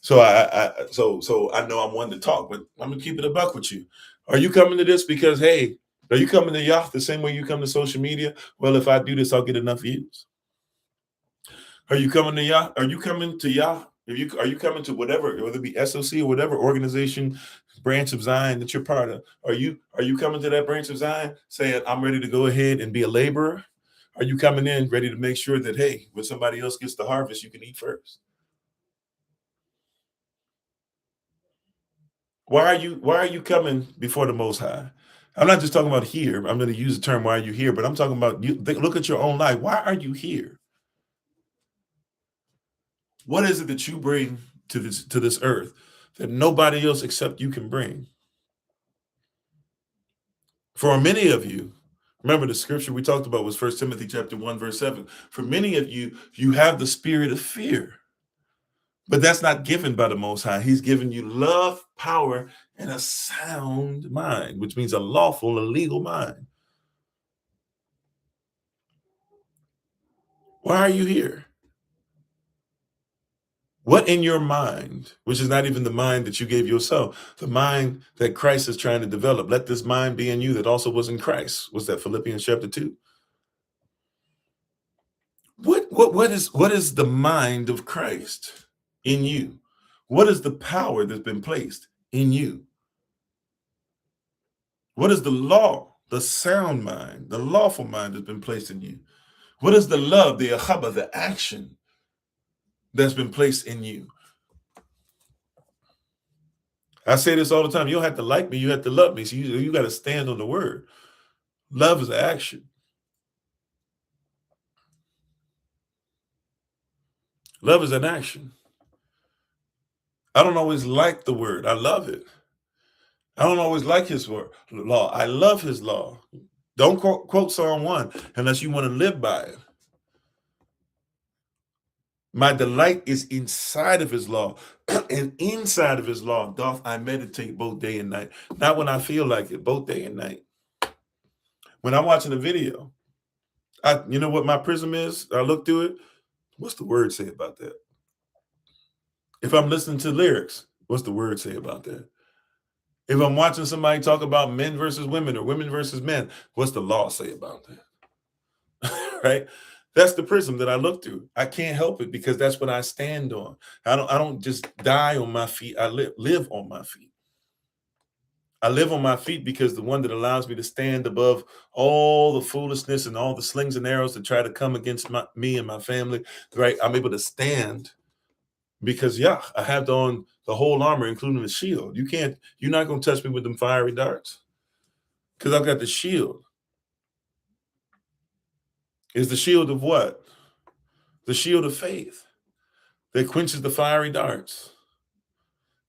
So so I know I'm one to talk, but I'm gonna keep it a buck with you. Are you coming to this because, hey, are you coming to Yah the same way you come to social media? Well, if I do this, I'll get enough views. Are you coming to Yah? Are you coming to Yah? Are you coming to whatever, whether it be SOC or whatever organization, branch of Zion that you're part of? Are you coming to that branch of Zion saying, I'm ready to go ahead and be a laborer? Are you coming in ready to make sure that, hey, when somebody else gets the harvest, you can eat first? Why are you coming before the Most High? I'm not just talking about here. I'm going to use the term, why are you here? But I'm talking about, you look at your own life. Why are you here? What is it that you bring to this earth that nobody else except you can bring? For many of you, remember the scripture we talked about was 1 Timothy chapter 1, verse 7. For many of you, you have the spirit of fear. But that's not given by the Most High. He's given you love, power, and a sound mind, which means a lawful, a legal mind. Why are you here? What in your mind, which is not even the mind that you gave yourself, the mind that Christ is trying to develop, let this mind be in you that also was in Christ. Was that Philippians chapter 2? What is the mind of Christ in you? What is the power that's been placed in you? What is the law, the sound mind, the lawful mind that's been placed in you? What is the love, the Yahavah, the action that's been placed in you? I say this all the time. You don't have to like me. You have to love me. So you got to stand on the word. Love is action. Love is an action. I don't always like the word. I love it. I don't always like his word law. I love his law. Don't quote Psalm 1 unless you want to live by it. My delight is inside of his law, and inside of his law doth I meditate both day and night. Not when I feel like it, both day and night. When I'm watching a video, you know what my prism is? I look through it. What's the word say about that? If I'm listening to lyrics, what's the word say about that? If I'm watching somebody talk about men versus women or women versus men, what's the law say about that? Right? That's the prism that I look through. I can't help it because that's what I stand on. I don't just die on my feet. I live on my feet. I live on my feet because the one that allows me to stand above all the foolishness and all the slings and arrows that try to come against me and my family, right? I'm able to stand because I have on the whole armor, including the shield. You're not going to touch me with them fiery darts because I've got the shield. Is the shield of what? The shield of faith that quenches the fiery darts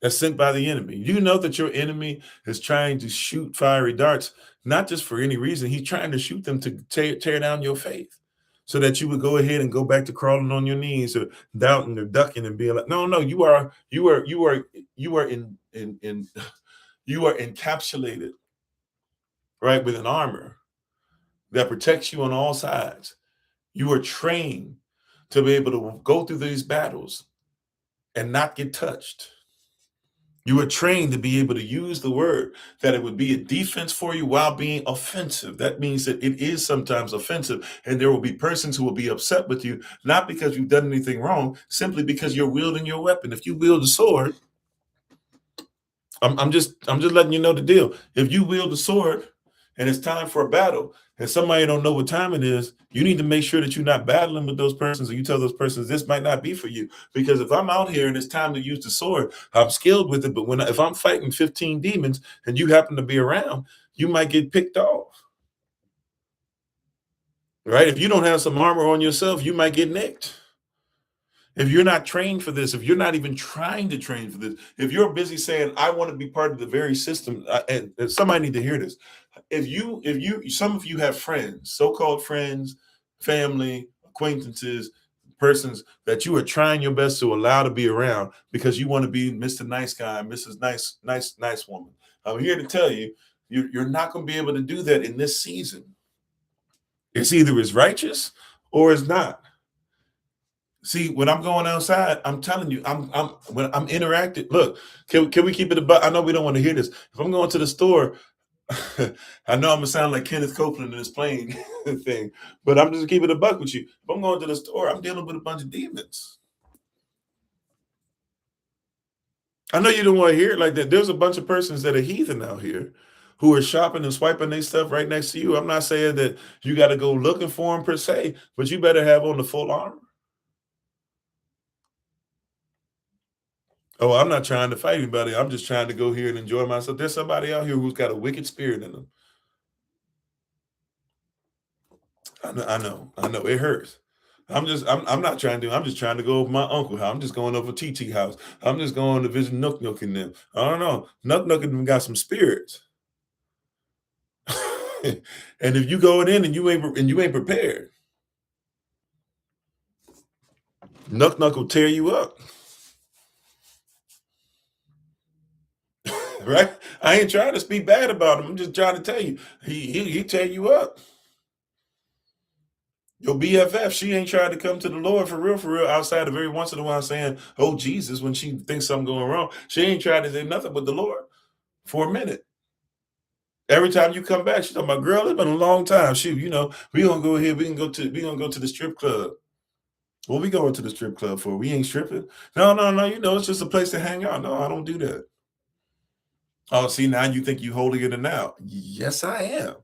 that's sent by the enemy. You know that your enemy is trying to shoot fiery darts, not just for any reason. He's trying to shoot them to tear down your faith so that you would go ahead and go back to crawling on your knees or doubting or ducking and being like, no, you are encapsulated, right, with an armor that protects you on all sides. You are trained to be able to go through these battles and not get touched. You are trained to be able to use the word, that it would be a defense for you while being offensive. That means that it is sometimes offensive, and there will be persons who will be upset with you, not because you've done anything wrong, simply because you're wielding your weapon. If you wield a sword, I'm just letting you know the deal. If you wield a sword and it's time for a battle, and somebody don't know what time it is, you need to make sure that you're not battling with those persons, or you tell those persons this might not be for you. Because if I'm out here and it's time to use the sword, I'm skilled with it. But if I'm fighting 15 demons and you happen to be around, you might get picked off. Right? If you don't have some armor on yourself, you might get nicked. If you're not trained for this, if you're not even trying to train for this, if you're busy saying, I want to be part of the very system, and somebody need to hear this. Some of you have friends, so-called friends, family, acquaintances, persons that you are trying your best to allow to be around because you want to be Mr. Nice Guy, Mrs. Nice Woman. I'm here to tell you, you're not going to be able to do that in this season. It's either is righteous or it's not. See, when I'm going outside, I'm telling you, when I'm interacting. Look, can we keep it about? I know we don't want to hear this. If I'm going to the store, I know I'm gonna sound like Kenneth Copeland in this plane thing, but I'm just keeping it a buck with you. If I'm going to the store, I'm dealing with a bunch of demons. I know you don't want to hear it like that. There's a bunch of persons that are heathen out here who are shopping and swiping their stuff right next to you. I'm not saying that you got to go looking for them per se, but you better have on the full armor. Oh, I'm not trying to fight anybody. I'm just trying to go here and enjoy myself. There's somebody out here who's got a wicked spirit in them. I know. It hurts. I'm not trying to. I'm just trying to go over my uncle house. I'm just going over TT house. I'm just going to visit Nook and them. I don't know. Nook and them got some spirits. And if you going in and you ain't prepared, Nook will tear you up. Right? I ain't trying to speak bad about him. I'm just trying to tell you, he tear you up. Your BFF, she ain't trying to come to the Lord for real, outside of every once in a while saying, oh, Jesus, when she thinks something going wrong. She ain't trying to do nothing but the Lord for a minute. Every time you come back, she's talking about, girl, it's been a long time. Shoot, we gonna go here, we gonna go to the strip club. What we going to the strip club for? We ain't stripping. No, it's just a place to hang out. No, I don't do that. Oh, see, now you think you holier than now. Yes, I am.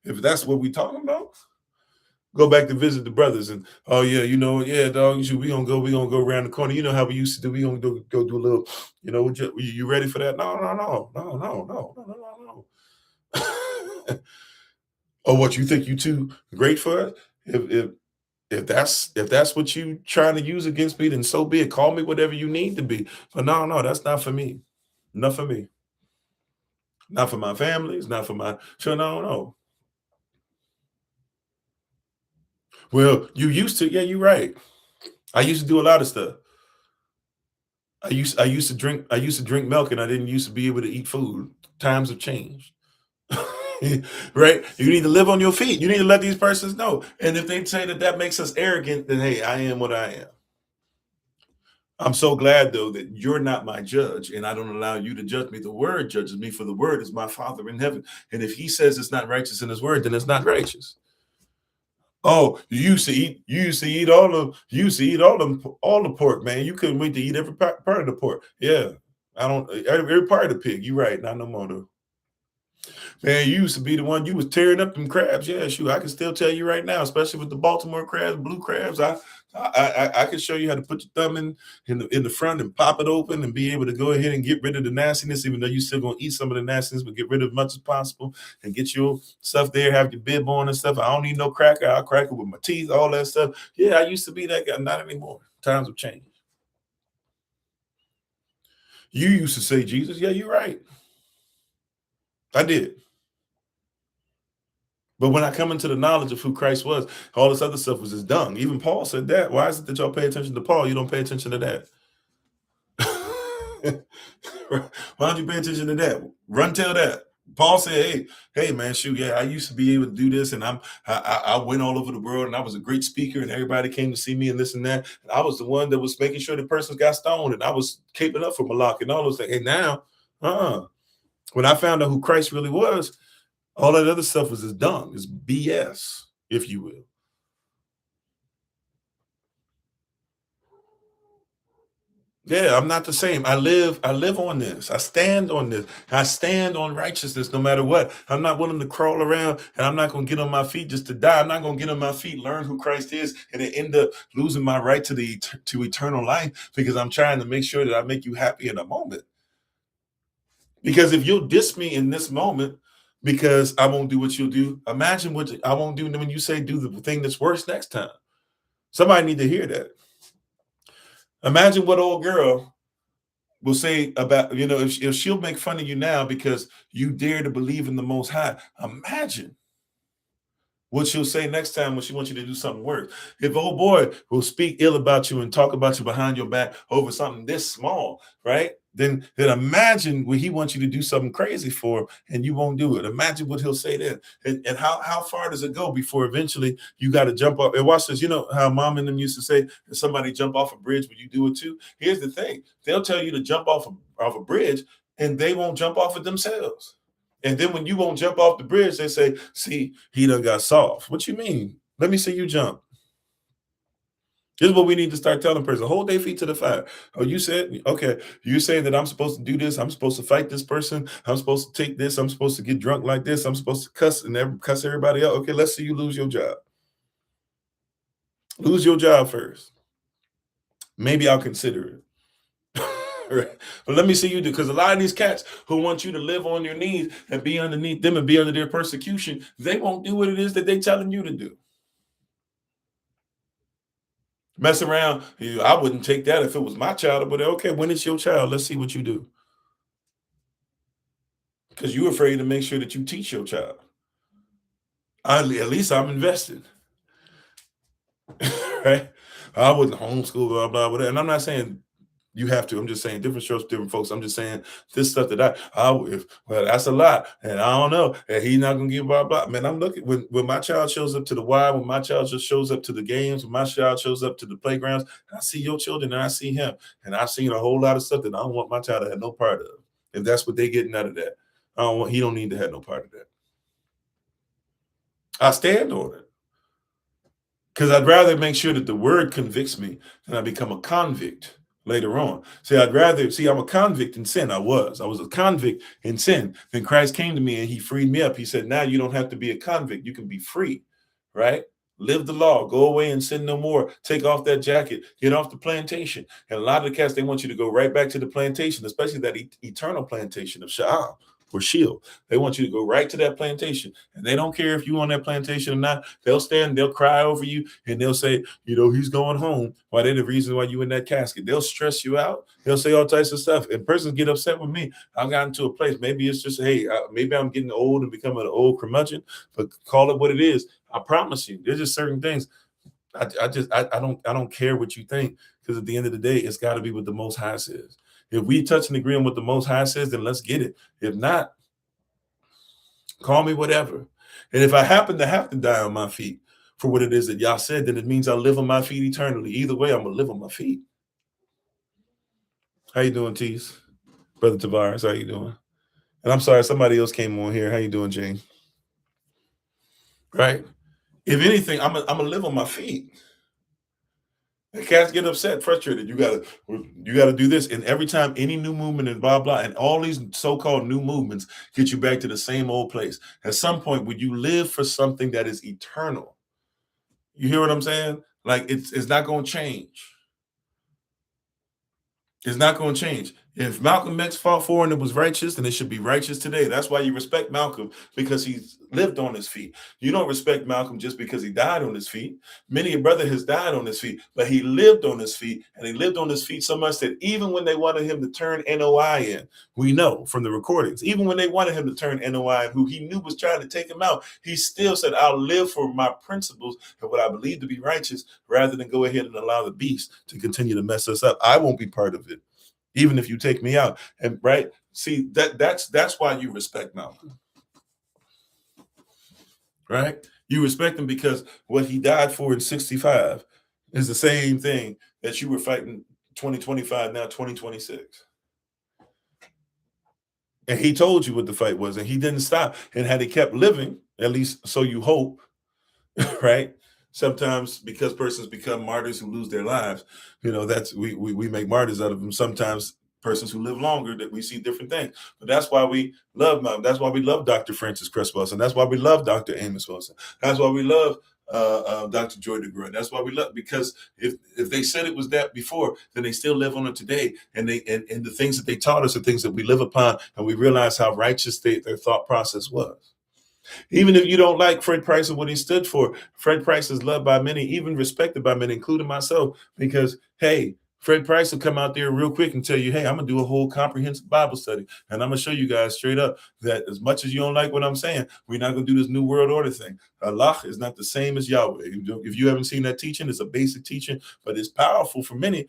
If that's what we talking about. Go back to visit the brothers and dog. We gonna go around the corner. You know how we used to do. We gonna go do a little. You ready for that? No. Oh, what you think you too great for it? If If that's what you trying to use against me, then so be it. Call me whatever you need to be. But no, that's not for me. Not for me. Not for my family. It's not for my sure. No. Well, you used to, yeah, you're right. I used to do a lot of stuff. I used to drink milk and I didn't used to be able to eat food. Times have changed. Right? You need to live on your feet. You need to let these persons know. And if they say that makes us arrogant, then hey, I am what I am. I'm so glad though that you're not my judge and I don't allow you to judge me. The word judges me, for the word is my Father in heaven. And if he says it's not righteous in his word, then it's not righteous. Oh, you used to eat all the pork, man. You couldn't wait to eat every part of the pork. Yeah. I don't every part of the pig. You're right. Not no more though. Man, you used to be the one you was tearing up them crabs. Yeah, shoot, I can still tell you right now, especially with the Baltimore crabs, blue crabs. I can show you how to put your thumb in the front and pop it open and be able to go ahead and get rid of the nastiness, even though you still gonna eat some of the nastiness, but get rid of as much as possible and get your stuff there, have your bib on and stuff. I don't need no cracker. I'll crack it with my teeth, all that stuff. Yeah, I used to be that guy, not anymore. Times have changed. You used to say Jesus. Yeah, you're right. I did. But when I come into the knowledge of who Christ was, all this other stuff was just dung. Even Paul said that. Why is it that y'all pay attention to Paul? You don't pay attention to that. Why don't you pay attention to that? Run tell that. Paul said, hey, man, shoot, yeah, I used to be able to do this, and I went all over the world, and I was a great speaker, and everybody came to see me, and this and that. And I was the one that was making sure the persons got stoned, and I was caping up for Malak and all those things. Hey, now, when I found out who Christ really was, all that other stuff was just dung. It's BS, if you will. Yeah, I'm not the same. I live on this. I stand on this. I stand on righteousness no matter what. I'm not willing to crawl around and I'm not gonna get on my feet just to die. I'm not gonna get on my feet, learn who Christ is, and then end up losing my right to eternal life because I'm trying to make sure that I make you happy in a moment. Because if you'll diss me in this moment because I won't do what you'll do, imagine what I won't do when you say do the thing that's worse next time. Somebody need to hear that. Imagine what old girl will say about, if she'll make fun of you now because you dare to believe in the Most High. Imagine what she'll say next time when she wants you to do something worse. If old boy will speak ill about you and talk about you behind your back over something this small, right? Then imagine what he wants you to do something crazy for and you won't do it. Imagine what he'll say then. And how far does it go before eventually you got to jump up? And watch this. You know how mom and them used to say, if somebody jump off a bridge, will you do it too? Here's the thing. They'll tell you to jump off a bridge and they won't jump off it themselves. And then when you won't jump off the bridge, they say, see, he done got soft. What you mean? Let me see you jump. This is what we need to start telling person. Hold their feet to the fire. Oh, you said, okay, you saying that I'm supposed to do this. I'm supposed to fight this person. I'm supposed to take this. I'm supposed to get drunk like this. I'm supposed to cuss and cuss everybody out. Okay, let's see you lose your job. Lose your job first. Maybe I'll consider it. Right. But let me see you do, because a lot of these cats who want you to live on your knees and be underneath them and be under their persecution, they won't do what it is that they're telling you to do. Mess around. I wouldn't take that if it was my child, but okay, when it's your child, let's see what you do. Because you're afraid to make sure that you teach your child. At least I'm invested. Right? I wouldn't homeschool, blah, blah, blah. And I'm not saying you have to. I'm just saying different strokes, different folks. I'm just saying this stuff that well, that's a lot. And I don't know. And he's not gonna give blah blah. Man, I'm looking when my child shows up to the Y, when my child just shows up to the games, when my child shows up to the playgrounds, I see your children and I see him. And I've seen a whole lot of stuff that I don't want my child to have no part of. If that's what they're getting out of that, he don't need to have no part of that. I stand on it. Because I'd rather make sure that the word convicts me than I become a convict later on. I'm a convict in sin. I was a convict in sin. Then Christ came to me and he freed me up. He said, now you don't have to be a convict. You can be free, right? Live the law, go away and sin no more. Take off that jacket, get off the plantation. And a lot of the cats, they want you to go right back to the plantation, especially that eternal plantation of Sha'am. or shield. They want you to go right to that plantation, and they don't care if you on that plantation or not. They'll stand, they'll cry over you, and they'll say, he's going home. Why? They're the reason why you in that casket. They'll stress you out. They'll say all types of stuff, and persons get upset with me. I've gotten to a place. Maybe it's just, hey, maybe I'm getting old and becoming an old curmudgeon, but call it what it is. I promise you, there's just certain things. I don't care what you think, because at the end of the day, it's got to be what the Most High says. If we touch and agree on what the Most High says, then let's get it. If not, call me whatever. And if I happen to have to die on my feet for what it is that y'all said, then it means I'll live on my feet eternally. Either way, I'm gonna live on my feet. How you doing, Tease? Brother Tavares, how you doing? And I'm sorry, somebody else came on here. How you doing, Jane? Right? If anything, I'm gonna live on my feet. The cats get upset, frustrated. You gotta do this. And every time any new movement and blah blah, and all these so-called new movements get you back to the same old place. At some point, would you live for something that is eternal? You hear what I'm saying? Like it's not gonna change. It's not going to change. If Malcolm X fought for and it was righteous, then it should be righteous today. That's why you respect Malcolm, because he's lived on his feet. You don't respect Malcolm just because he died on his feet. Many a brother has died on his feet, but he lived on his feet, and he lived on his feet so much that even when they wanted him to turn NOI in, we know from the recordings, even when they wanted him to turn NOI in, who he knew was trying to take him out, he still said, I'll live for my principles and what I believe to be righteous, rather than go ahead and allow the beast to continue to mess us up. I won't be part of it, even if you take me out. And right, see, that's why you respect Malcolm, right? You respect him because what he died for in 65 is the same thing that you were fighting 2025, now 2026. And he told you what the fight was, and he didn't stop. And had he kept living, at least so you hope, right? Sometimes because persons become martyrs who lose their lives, that's we make martyrs out of them. Sometimes persons who live longer, that we see different things. But that's why we love Malcolm. That's why we love Dr. Francis Cress Wilson. That's why we love Dr. Amos Wilson. That's why we love Dr. Joy DeGroy. That's why we love, because if they said it was that before, then they still live on it today. And and the things that they taught us are things that we live upon, and we realize how righteous their thought process was. Even if you don't like Fred Price and what he stood for, Fred Price is loved by many, even respected by many, including myself, because, hey, Fred Price will come out there real quick and tell you, hey, I'm going to do a whole comprehensive Bible study. And I'm going to show you guys straight up that as much as you don't like what I'm saying, we're not going to do this New World Order thing. Allah is not the same as Yahweh. If you haven't seen that teaching, it's a basic teaching, but it's powerful for many.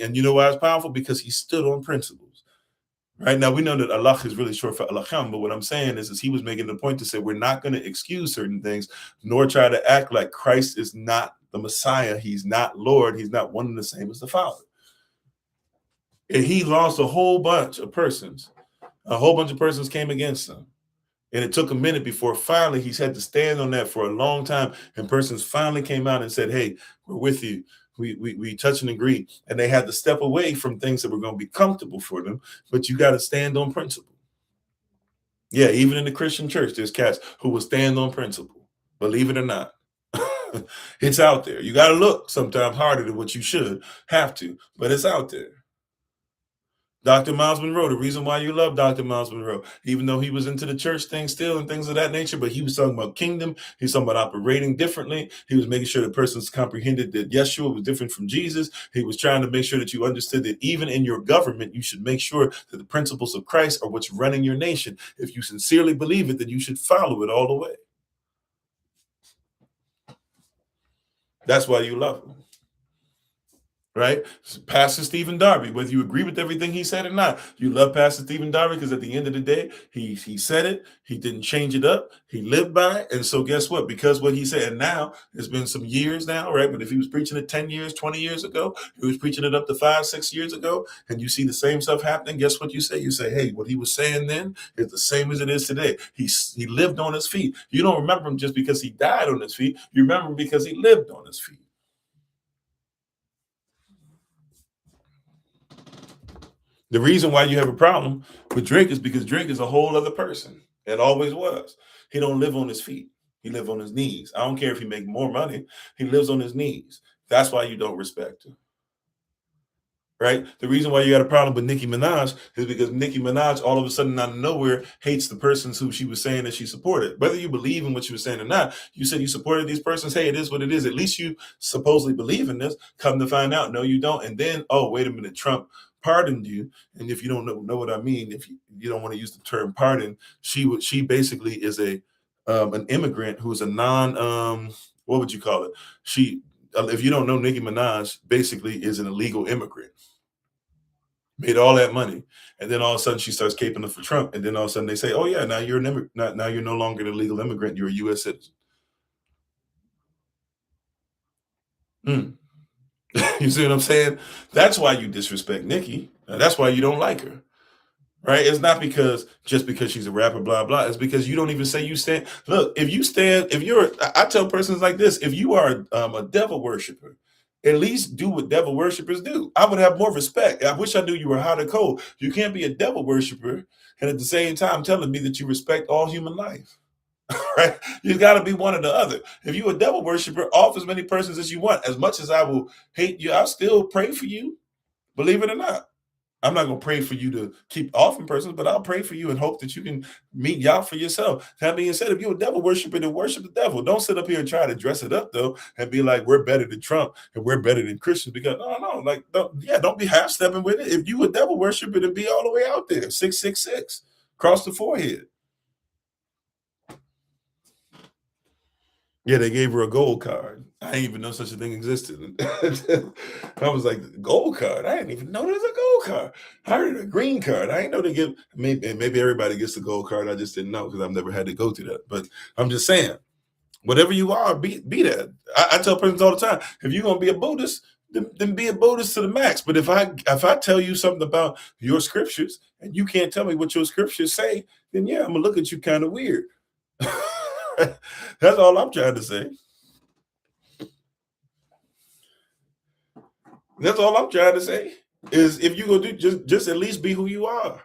And you know why it's powerful? Because he stood on principles. Right now, we know that Allah is really short for Alacham, but what I'm saying is he was making the point to say we're not going to excuse certain things, nor try to act like Christ is not the Messiah. He's not Lord. He's not one and the same as the Father. And he lost a whole bunch of persons. A whole bunch of persons came against him. And it took a minute before finally he's had to stand on that for a long time. And persons finally came out and said, hey, we're with you. We touch and agree. And they had to step away from things that were going to be comfortable for them. But you got to stand on principle. Yeah, even in the Christian church, there's cats who will stand on principle. Believe it or not. It's out there. You got to look sometimes harder than what you should have to, but it's out there. Dr. Miles Monroe, the reason why you love Dr. Miles Monroe, even though he was into the church thing still and things of that nature, but he was talking about kingdom. He was talking about operating differently. He was making sure that persons comprehended that Yeshua was different from Jesus. He was trying to make sure that you understood that even in your government, you should make sure that the principles of Christ are what's running your nation. If you sincerely believe it, then you should follow it all the way. That's why you love him. Right? Pastor Stephen Darby, whether you agree with everything he said or not, you love Pastor Stephen Darby because at the end of the day, he said it, he didn't change it up, he lived by it. And so guess what? Because what he said, and now it's been some years now, right? But if he was preaching it 10 years, 20 years ago, he was preaching it up to 5, 6 years ago, and you see the same stuff happening, guess what you say? You say, hey, what he was saying then is the same as it is today. He lived on his feet. You don't remember him just because he died on his feet. You remember him because he lived on his feet. The reason why you have a problem with Drake is because Drake is a whole other person and always was. He don't live on his feet. He lives on his knees. I don't care if he make more money. He lives on his knees. That's why you don't respect him. right? The reason why you got a problem with Nicki Minaj is because Nicki Minaj all of a sudden out of nowhere hates the persons who she was saying that she supported. Whether you believe in what she was saying or not, you said you supported these persons. Hey, it is what it is. At least you supposedly believe in this. Come to find out, no, you don't. And then, oh, wait a minute, Trump pardoned you. And if you don't know what I mean, if you don't want to use the term pardon, she basically is an immigrant who's a what would you call it? She if you don't know, Nicki Minaj basically is an illegal immigrant. Made all that money, and then all of a sudden she starts caping up for Trump, and then all of a sudden they say, "Oh yeah, now you're an immigrant. Now you're no longer an illegal immigrant. You're a U.S. citizen." Mm. You see what I'm saying? That's why you disrespect Nicki. That's why you don't like her, right? It's not just because she's a rapper, blah blah. It's because you don't even say you stand. Look, if you're, I tell persons like this: if you are a devil worshiper, at least do what devil worshipers do. I would have more respect. I wish I knew you were hot or cold. You can't be a devil worshiper and at the same time telling me that you respect all human life. Right? You got to be one or the other. If you a devil worshiper, off as many persons as you want. As much as I will hate you, I'll still pray for you. Believe it or not. I'm not going to pray for you to keep off in persons, but I'll pray for you and hope that you can meet Yah for yourself. That being said, if you're a devil worshiper, then worship the devil. Don't sit up here and try to dress it up, though, and be like, we're better than Trump and we're better than Christians. Because, no, like, don't be half stepping with it. If you a devil worshiper, then be all the way out there, 666, cross the forehead. Yeah, they gave her a gold card. I didn't even know such a thing existed. I was like, gold card? I didn't even know there was a gold card. I heard a green card. I didn't know they give, maybe everybody gets the gold card. I just didn't know because I've never had to go through that. But I'm just saying, whatever you are, be that. I tell persons all the time, if you're going to be a Buddhist, then be a Buddhist to the max. But if I tell you something about your scriptures and you can't tell me what your scriptures say, then yeah, I'm going to look at you kind of weird. That's all I'm trying to say. That's all I'm trying to say. Is if you go do just at least be who you are.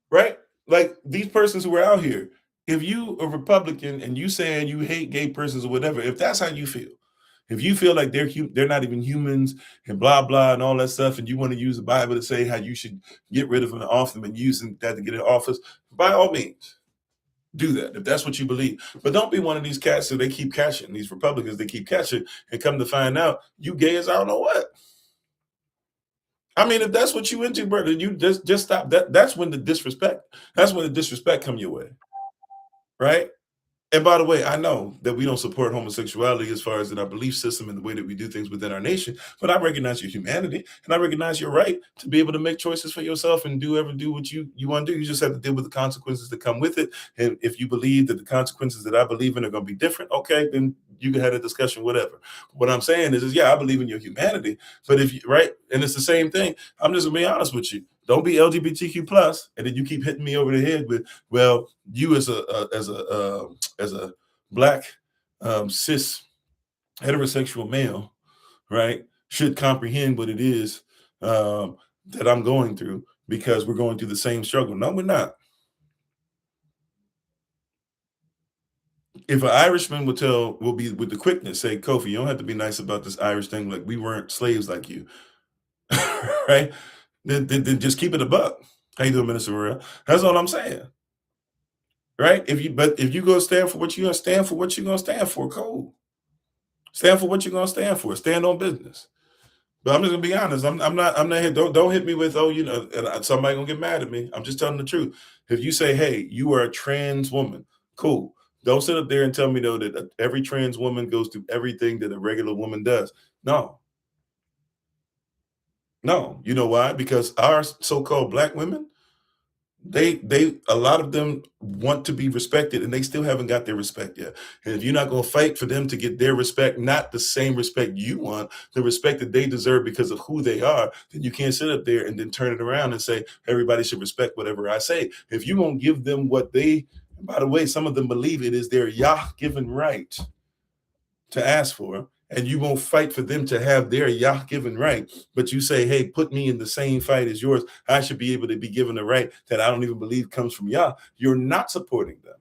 Right? Like these persons who are out here, if you a Republican and you saying you hate gay persons or whatever, if that's how you feel, if you feel like they're not even humans and blah blah and all that stuff, and you want to use the Bible to say how you should get rid of them and off them and using that to get in office, by all means. Do that if that's what you believe, but don't be one of these cats that they keep catching. These Republicans they keep catching, and come to find out you gay as I don't know what. I mean, if that's what you into, brother, you just stop. That's when the disrespect. That's when the disrespect come your way, right? And by the way, I know that we don't support homosexuality as far as in our belief system and the way that we do things within our nation, but I recognize your humanity and I recognize your right to be able to make choices for yourself and do what you want to do. You just have to deal with the consequences that come with it. And if you believe that the consequences that I believe in are going to be different, okay, then you can have a discussion, whatever. What I'm saying is yeah, I believe in your humanity, but if you, right, and it's the same thing. I'm just gonna be honest with you. Don't be LGBTQ plus, and then you keep hitting me over the head with, well, you as a black cis heterosexual male, right, should comprehend what it is that I'm going through because we're going through the same struggle. No, we're not. If an Irishman will be with the quickness, say, Kofi, you don't have to be nice about this Irish thing. Like we weren't slaves like you, right? Then just keep it a buck. How you doing, Minister Royal? That's all I'm saying. Right? If you go stand for what you're gonna stand for, what you're gonna stand for, cool. Stand for what you're gonna stand for. Stand on business. But I'm just gonna be honest. I'm not here. Don't hit me with, oh, and somebody gonna get mad at me. I'm just telling the truth. If you say, hey, you are a trans woman, cool. Don't sit up there and tell me though that every trans woman goes through everything that a regular woman does. No. No. You know why? Because our so-called black women, they a lot of them want to be respected and they still haven't got their respect yet. And if you're not going to fight for them to get their respect, not the same respect you want, the respect that they deserve because of who they are, then you can't sit up there and then turn it around and say everybody should respect whatever I say. If you won't give them what they, by the way, some of them believe it is their Yah given right to ask for, and you won't fight for them to have their Yah given right, but you say, hey, put me in the same fight as yours. I should be able to be given a right that I don't even believe comes from Yah. You're not supporting them.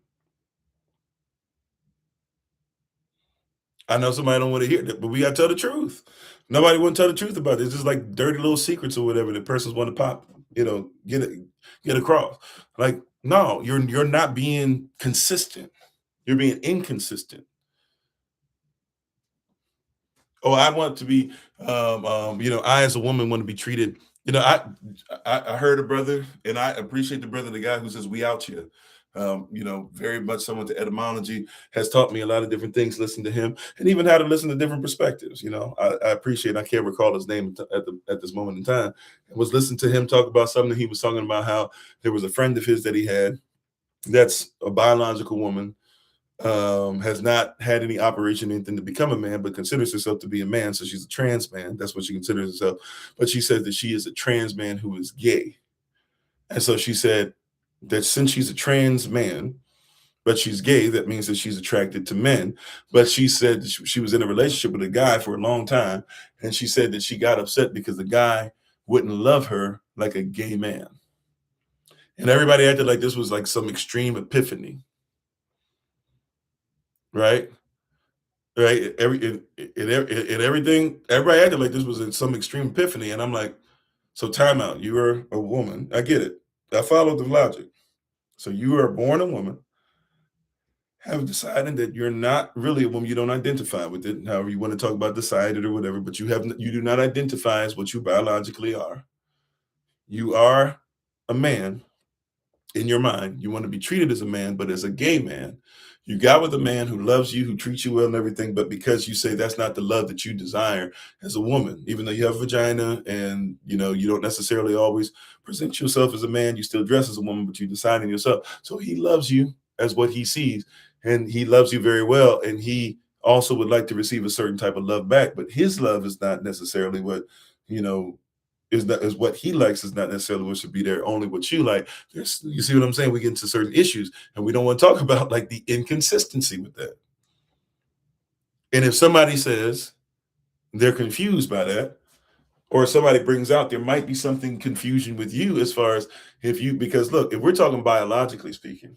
I know somebody don't want to hear that, but we got to tell the truth. Nobody wouldn't tell the truth about it. It's just like dirty little secrets or whatever that persons want to pop, get across. Like, no, you're not being consistent. You're being inconsistent. Oh, I want to be, I as a woman want to be treated. I heard a brother, and I appreciate the brother, the guy who says we out here. Very much someone to etymology has taught me a lot of different things. Listen to him, and even how to listen to different perspectives. I appreciate. I can't recall his name at this moment in time. I was listening to him talk about something. He was talking about how there was a friend of his that he had that's a biological woman, has not had any operation, anything to become a man, but considers herself to be a man. So she's a trans man. That's what she considers herself. But she says that she is a trans man who is gay. And so she said that since she's a trans man, but she's gay, that means that she's attracted to men. But she said that she was in a relationship with a guy for a long time. And she said that she got upset because the guy wouldn't love her like a gay man. And everybody acted like this was like some extreme epiphany, right? Right? Everything, everybody acted like this was in some extreme epiphany. And I'm like, so time out. You are a woman. I get it. I follow the logic. So you are born a woman, have decided that you're not really a woman. You don't identify with it. However, you want to talk about decided or whatever, but you do not identify as what you biologically are. You are a man. In your mind, you want to be treated as a man, but as a gay man, you got with a man who loves you, who treats you well and everything, but because you say that's not the love that you desire as a woman, even though you have a vagina and you don't necessarily always present yourself as a man, you still dress as a woman, but you decide in yourself. So he loves you as what he sees, and he loves you very well, and he also would like to receive a certain type of love back, but his love is not necessarily what you know is what he likes, is not necessarily what should be there, only what you like. You see what I'm saying? We get into certain issues and we don't want to talk about like the inconsistency with that. And if somebody says they're confused by that, or somebody brings out there might be something confusion with you as far as because look, if we're talking biologically speaking,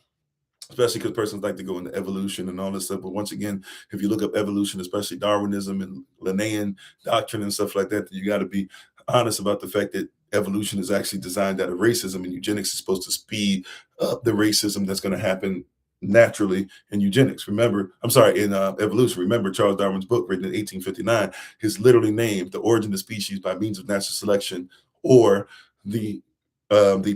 especially because persons like to go into evolution and all this stuff. But once again, if you look up evolution, especially Darwinism and Linnaean doctrine and stuff like that, you got to be honest about the fact that evolution is actually designed out of racism, and eugenics is supposed to speed up the racism that's going to happen naturally in eugenics. Remember, I'm sorry, in evolution. Remember Charles Darwin's book written in 1859 is literally named "The Origin of Species by Means of Natural Selection," or the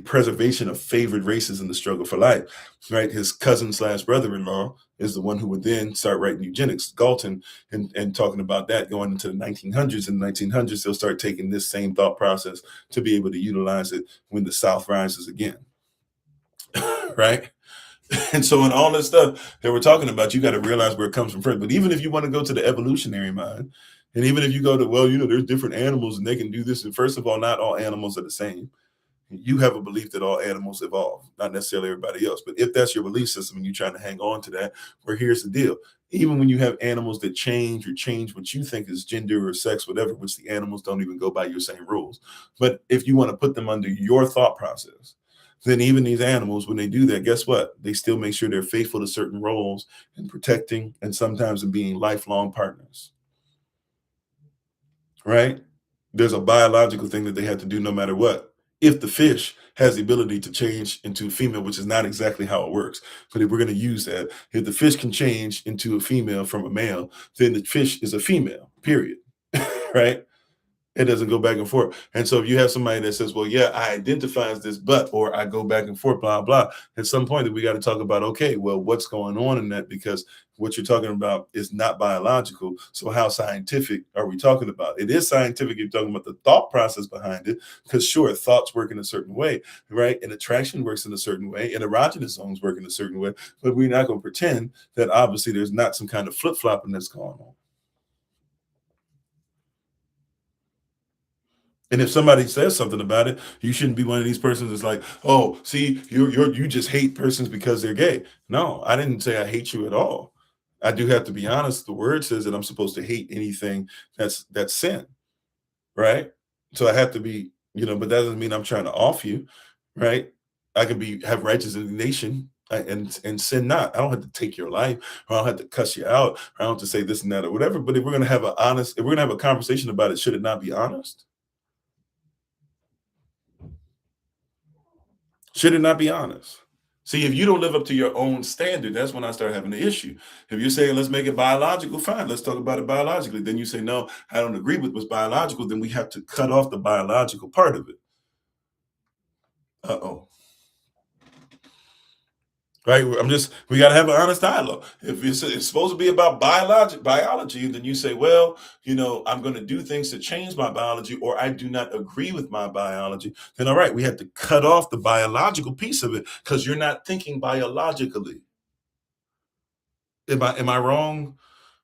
preservation of favored races in the struggle for life, right? His cousin / brother-in-law is the one who would then start writing eugenics, Galton, and talking about that going into the 1900s. In the 1900s, they'll start taking this same thought process to be able to utilize it when the South rises again, right? And so in all this stuff that we're talking about, you got to realize where it comes from first. But even if you want to go to the evolutionary mind, and even if you go to, well, there's different animals and they can do this. And first of all, not all animals are the same. You have a belief that all animals evolve, not necessarily everybody else. But if that's your belief system and you're trying to hang on to that, well, here's the deal. Even when you have animals that change what you think is gender or sex, whatever, which the animals don't even go by your same rules. But if you want to put them under your thought process, then even these animals, when they do that, guess what? They still make sure they're faithful to certain roles and protecting and sometimes in being lifelong partners, right? There's a biological thing that they have to do no matter what. If the fish has the ability to change into a female, which is not exactly how it works, but if we're going to use that, if the fish can change into a female from a male, then the fish is a female, period. Right? It doesn't go back and forth. And so if you have somebody that says, well, yeah, I identify as this, but, or I go back and forth, blah, blah, at some point that we got to talk about, okay, well, what's going on in that? Because what you're talking about is not biological. So how scientific are we talking about? It is scientific. You're talking about the thought process behind it, because sure, thoughts work in a certain way, right? And attraction works in a certain way, and erogenous zones work in a certain way, but we're not going to pretend that obviously there's not some kind of flip-flopping that's going on. And if somebody says something about it, you shouldn't be one of these persons that's like, oh, see, you just hate persons because they're gay. No, I didn't say I hate you at all. I do have to be honest. The word says that I'm supposed to hate anything that's sin, right? So I have to be, but that doesn't mean I'm trying to off you, right? I can have righteous indignation. and sin not. I don't have to take your life, or I don't have to cuss you out, or I don't have to say this and that or whatever. But if we're gonna have a conversation about it, should it not be honest? Should it not be honest? See, if you don't live up to your own standard, that's when I start having the issue. If you're saying let's make it biological, fine, let's talk about it biologically. Then you say no, I don't agree with what's biological. Then we have to cut off the biological part of it. Uh-oh. Right? We got to have an honest dialogue. If it's supposed to be about biology, then you say, well, I'm going to do things to change my biology, or I do not agree with my biology. Then, all right, we have to cut off the biological piece of it because you're not thinking biologically. Am I wrong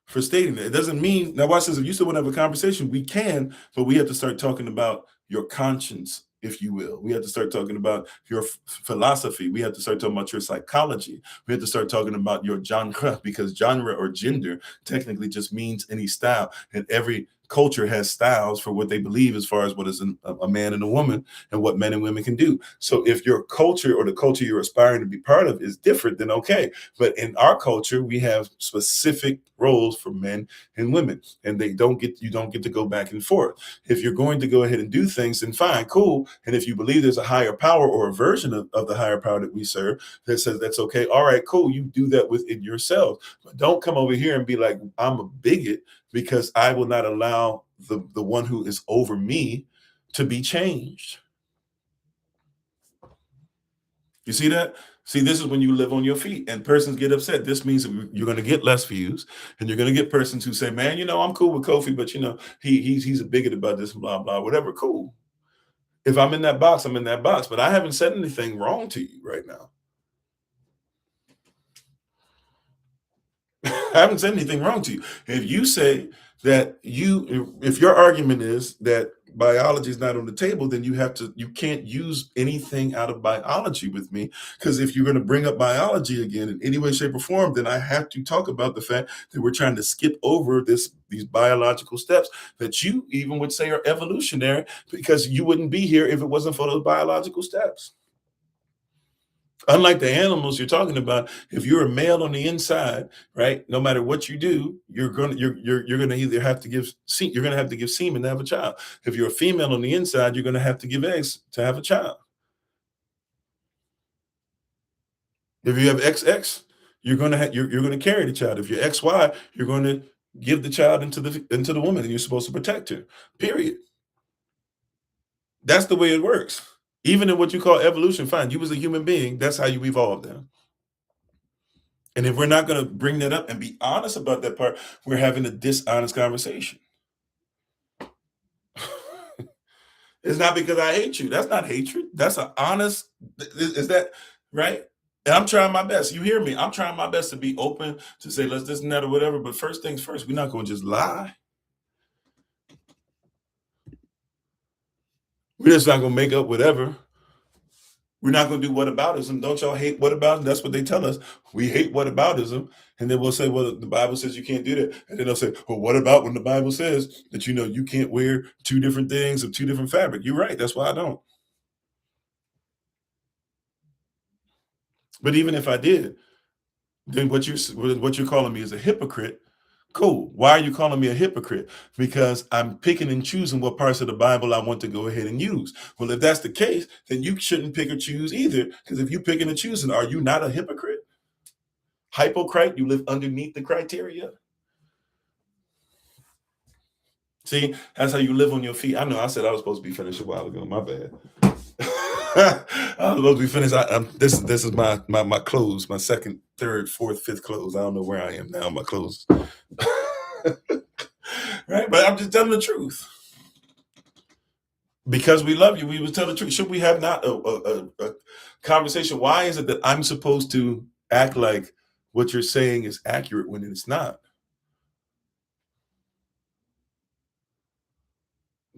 for stating that? It doesn't mean, now watch this, if you still want to have a conversation, we can, but we have to start talking about your conscience, if you will. We have to start talking about your philosophy. We have to start talking about your psychology. We have to start talking about your genre, because genre or gender technically just means any style, and every culture has styles for what they believe as far as what is a man and a woman and what men and women can do. So if your culture or the culture you're aspiring to be part of is different, then okay. But in our culture, we have specific roles for men and women, and you don't get to go back and forth. If you're going to go ahead and do things, then fine, cool. And if you believe there's a higher power or a version of the higher power that we serve that says that's okay, all right, cool. You do that within yourself. But don't come over here and be like, I'm a bigot because I will not allow the one who is over me to be changed. You see that? See, this is when you live on your feet and persons get upset. This means that you're going to get less views, and you're going to get persons who say, man, I'm cool with Kofi, but he's a bigot about this, blah, blah, whatever. Cool. If I'm in that box, I'm in that box, but I haven't said anything wrong to you right now. I haven't said anything wrong to you. If you say that if your argument is that biology is not on the table, then you can't use anything out of biology with me. Because if you're going to bring up biology again in any way, shape, or form, then I have to talk about the fact that we're trying to skip over these biological steps that you even would say are evolutionary, because you wouldn't be here if it wasn't for those biological steps. Unlike the animals you're talking about, if you're a male on the inside, right, no matter what you do, you're gonna either have to give semen to have a child. If you're a female on the inside, you're gonna have to give eggs to have a child. If you have XX, you're gonna carry the child. If you're XY, you're going to give the child into the woman, and you're supposed to protect her. Period. That's the way it works. Even in what you call evolution, fine. You was a human being. That's how you evolved then. And if we're not going to bring that up and be honest about that part, we're having a dishonest conversation. It's not because I hate you. That's not hatred. That's an honest. Is that right? And I'm trying my best. You hear me? I'm trying my best to be open, to say let's this and that or whatever. But first things first, we're not going to just lie. We're just not going to make up whatever. We're not going to do whataboutism. Don't y'all hate whataboutism? That's what they tell us. We hate whataboutism. And then we'll say, well, the Bible says you can't do that. And then they'll say, well, what about when the Bible says that, you can't wear two different things of two different fabric? You're right. That's why I don't. But even if I did, then what you're calling me is a hypocrite. Cool. Why are you calling me a hypocrite? Because I'm picking and choosing what parts of the Bible I want to go ahead and use. Well, if that's the case, then you shouldn't pick or choose either. Because if you picking and choosing, are you not a hypocrite? Hypocrite, you live underneath the criteria. See, that's how you live on your feet. I know I said I was supposed to be finished a while ago. My bad. I was supposed to be finished. This is my close, my second, third, fourth, fifth close. I don't know where I am now. My close. Right, but I'm just telling the truth. Because we love you, we would tell the truth. Should we have not a conversation? Why is it that I'm supposed to act like what you're saying is accurate when it's not?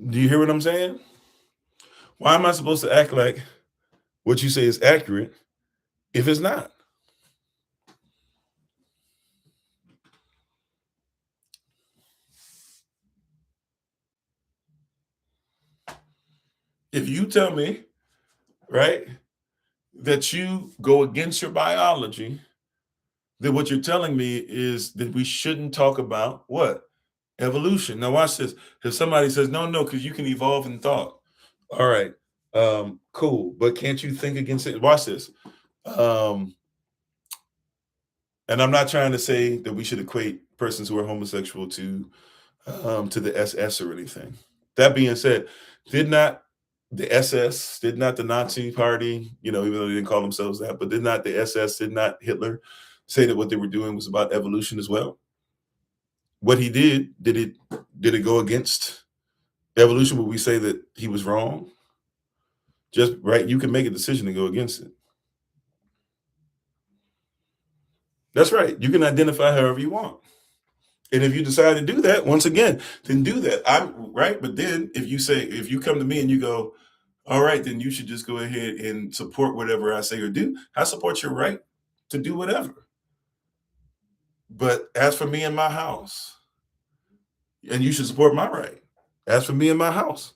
Do you hear what I'm saying? Why am I supposed to act like what you say is accurate if it's not? If you tell me, right, that you go against your biology, then what you're telling me is that we shouldn't talk about what? Evolution. Now watch this. If somebody says, no, because you can evolve in thought. All right. Cool. But can't you think against it? Watch this. And I'm not trying to say that we should equate persons who are homosexual to the SS or anything. That being said, did not the SS, did not the Nazi party, even though they didn't call themselves that, but did not the SS, did not Hitler say that what they were doing was about evolution as well? What he did it go against evolution? Would we say that he was wrong? Just right, you can make a decision to go against it. That's right. You can identify however you want. And if you decide to do that, once again, then do that. I'm right. But then if you come to me and you go, all right, then you should just go ahead and support whatever I say or do. I support your right to do whatever. But as for me and my house, and you should support my right. As for me and my house.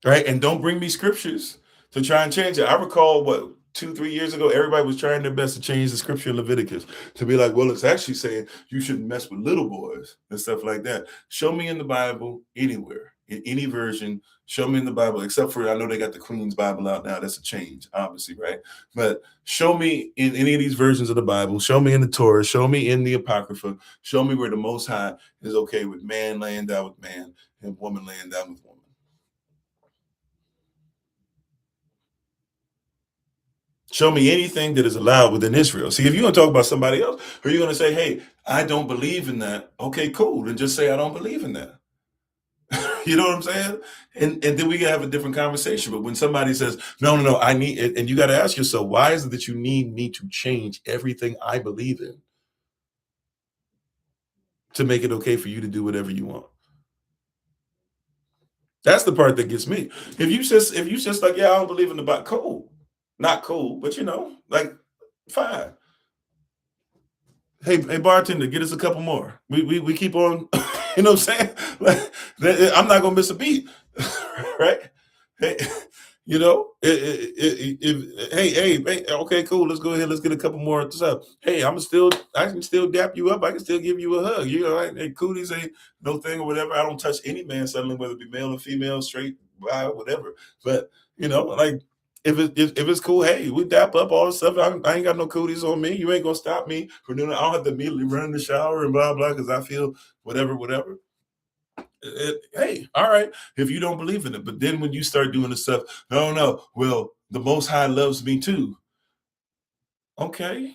Right. And don't bring me scriptures to try and change it. I recall 2-3 years ago, everybody was trying their best to change the scripture in Leviticus to be like, well, it's actually saying you shouldn't mess with little boys and stuff like that. Show me in the Bible anywhere, in any version. Show me in the Bible, except for I know they got the Queen's Bible out now. That's a change, obviously, right? But show me in any of these versions of the Bible. Show me in the Torah. Show me in the Apocrypha. Show me where the Most High is okay with man laying down with man and woman laying down with woman. Show me anything that is allowed within Israel. See, if you're going to talk about somebody else, or you're going to say, hey, I don't believe in that. Okay, cool. Then just say, I don't believe in that. You know what I'm saying? And then we can have a different conversation. But when somebody says, no, I need it, and you got to ask yourself, why is it that you need me to change everything I believe in to make it okay for you to do whatever you want? That's the part that gets me. If you just like, yeah, I don't believe in the Bible, cool. Not cool, but like, fine. Hey, bartender, get us a couple more. We keep on, you know what I'm saying? Like, I'm not gonna miss a beat, right? Hey, hey, okay, cool. Let's go ahead. Let's get a couple more. Hey, I can still dap you up. I can still give you a hug. Hey, cooties ain't no thing or whatever. I don't touch any man suddenly, whether it be male or female, straight, bi, whatever. But like, if it's cool, hey, we dap up all this stuff. I ain't got no cooties on me. You ain't gonna stop me from doing it. I don't have to immediately run in the shower and blah blah because I feel whatever. Hey, all right, if you don't believe in it. But then when you start doing the stuff, no, well, the Most High loves me too. Okay,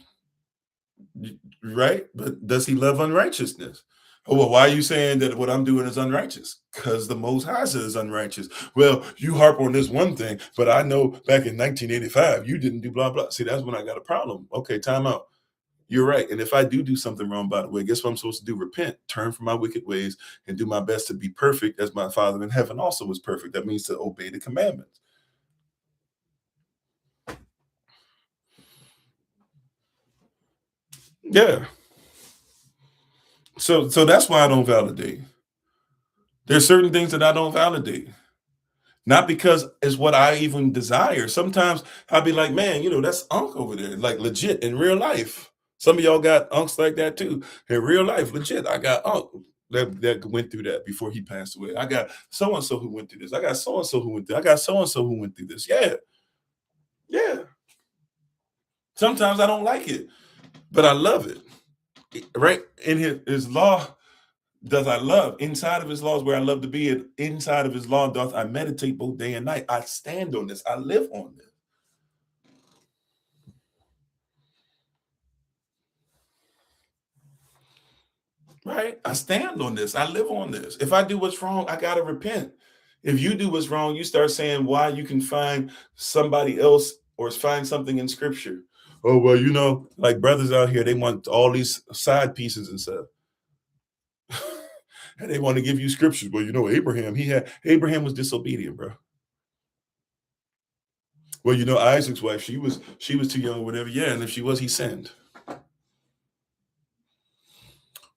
right? But does he love unrighteousness? Oh, well, why are you saying that what I'm doing is unrighteous? Because the Most High says unrighteous. Well, you harp on this one thing, but I know back in 1985, you didn't do blah, blah. See, that's when I got a problem. Okay, time out. You're right. And if I do something wrong, by the way, guess what I'm supposed to do? Repent, turn from my wicked ways, and do my best to be perfect as my Father in heaven also was perfect. That means to obey the commandments. Yeah. So that's why I don't validate. There's certain things that I don't validate. Not because it's what I even desire. Sometimes I'll be like, man, that's Unc over there, like legit in real life. Some of y'all got unks like that too. In real life, legit. I got Unc that went through that before he passed away. I got so and so who went through this. I got so and so who went through. I got so and so who went through this. Yeah, yeah. Sometimes I don't like it, but I love it. Right in his law does I love. Inside of his laws where I love to be, and inside of his law doth I meditate both day and night. I stand on this. I live on this. Right? I stand on this. I live on this. If I do what's wrong, I got to repent. If you do what's wrong, you start saying why you can find somebody else or find something in scripture. Oh, well, like brothers out here, they want all these side pieces and stuff. And they want to give you scriptures. Well, Abraham was disobedient, bro. Well, Isaac's wife, she was too young or whatever. Yeah, and if she was, he sinned.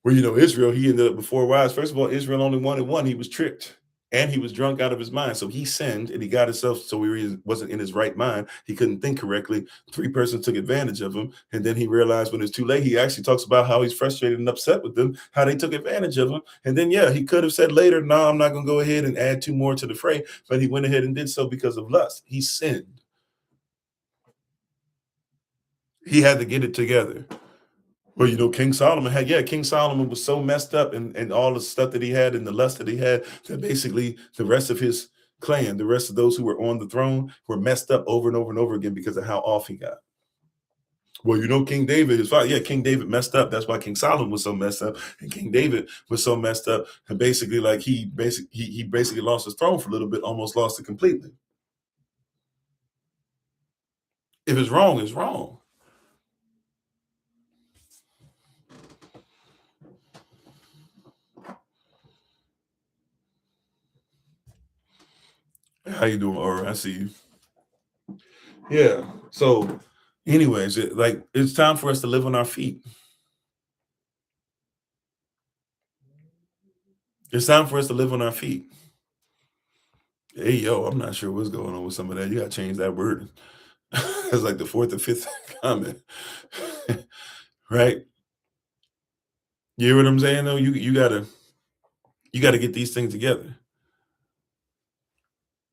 Well, Israel, he ended up with 4 wives. First of all, Israel only wanted one. He was tricked. and he was drunk out of his mind. So he sinned and he got himself so he wasn't in his right mind. He couldn't think correctly. Three persons took advantage of him. And then he realized when it's too late, he actually talks about how he's frustrated and upset with them, how they took advantage of him. And then, yeah, he could have said later, no, I'm not going to go ahead and add two more to the fray. But he went ahead and did so because of lust. He sinned. He had to get it together. Well, King Solomon King Solomon was so messed up and all the stuff that he had and the lust that he had that basically the rest of his clan, the rest of those who were on the throne were messed up over and over and over again because of how off he got. Well, King David is fine. Yeah, King David messed up. That's why King Solomon was so messed up. And King David was so messed up. And basically, like he basically lost his throne for a little bit, almost lost it completely. If it's wrong, it's wrong. How you doing, Aura? I see you. Yeah. So, anyways, it's time for us to live on our feet. It's time for us to live on our feet. Hey, yo, I'm not sure what's going on with some of that. You got to change that word. It's like the fourth or fifth comment, right? You hear what I'm saying? Though you gotta get these things together,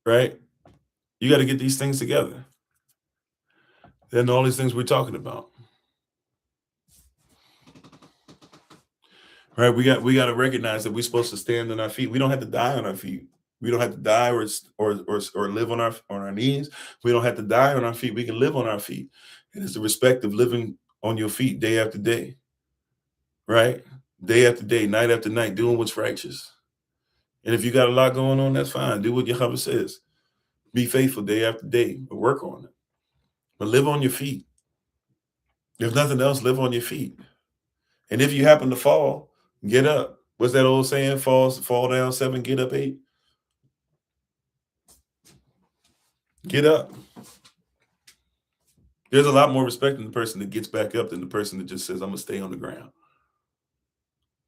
right? You got to get these things together. And all these things we're talking about, right? We got to recognize that we're supposed to stand on our feet. We don't have to die on our feet. We don't have to die or live on our knees. We don't have to die on our feet. We can live on our feet. And it's the respect of living on your feet day after day, right? Day after day, night after night, doing what's righteous. And if you got a lot going on, that's fine. Do what Yahavah says. Be faithful day after day, but work on it. But live on your feet. If nothing else, live on your feet. And if you happen to fall, get up. What's that old saying? Fall down 7, get up 8. Get up. There's a lot more respect in the person that gets back up than the person that just says, I'm going to stay on the ground.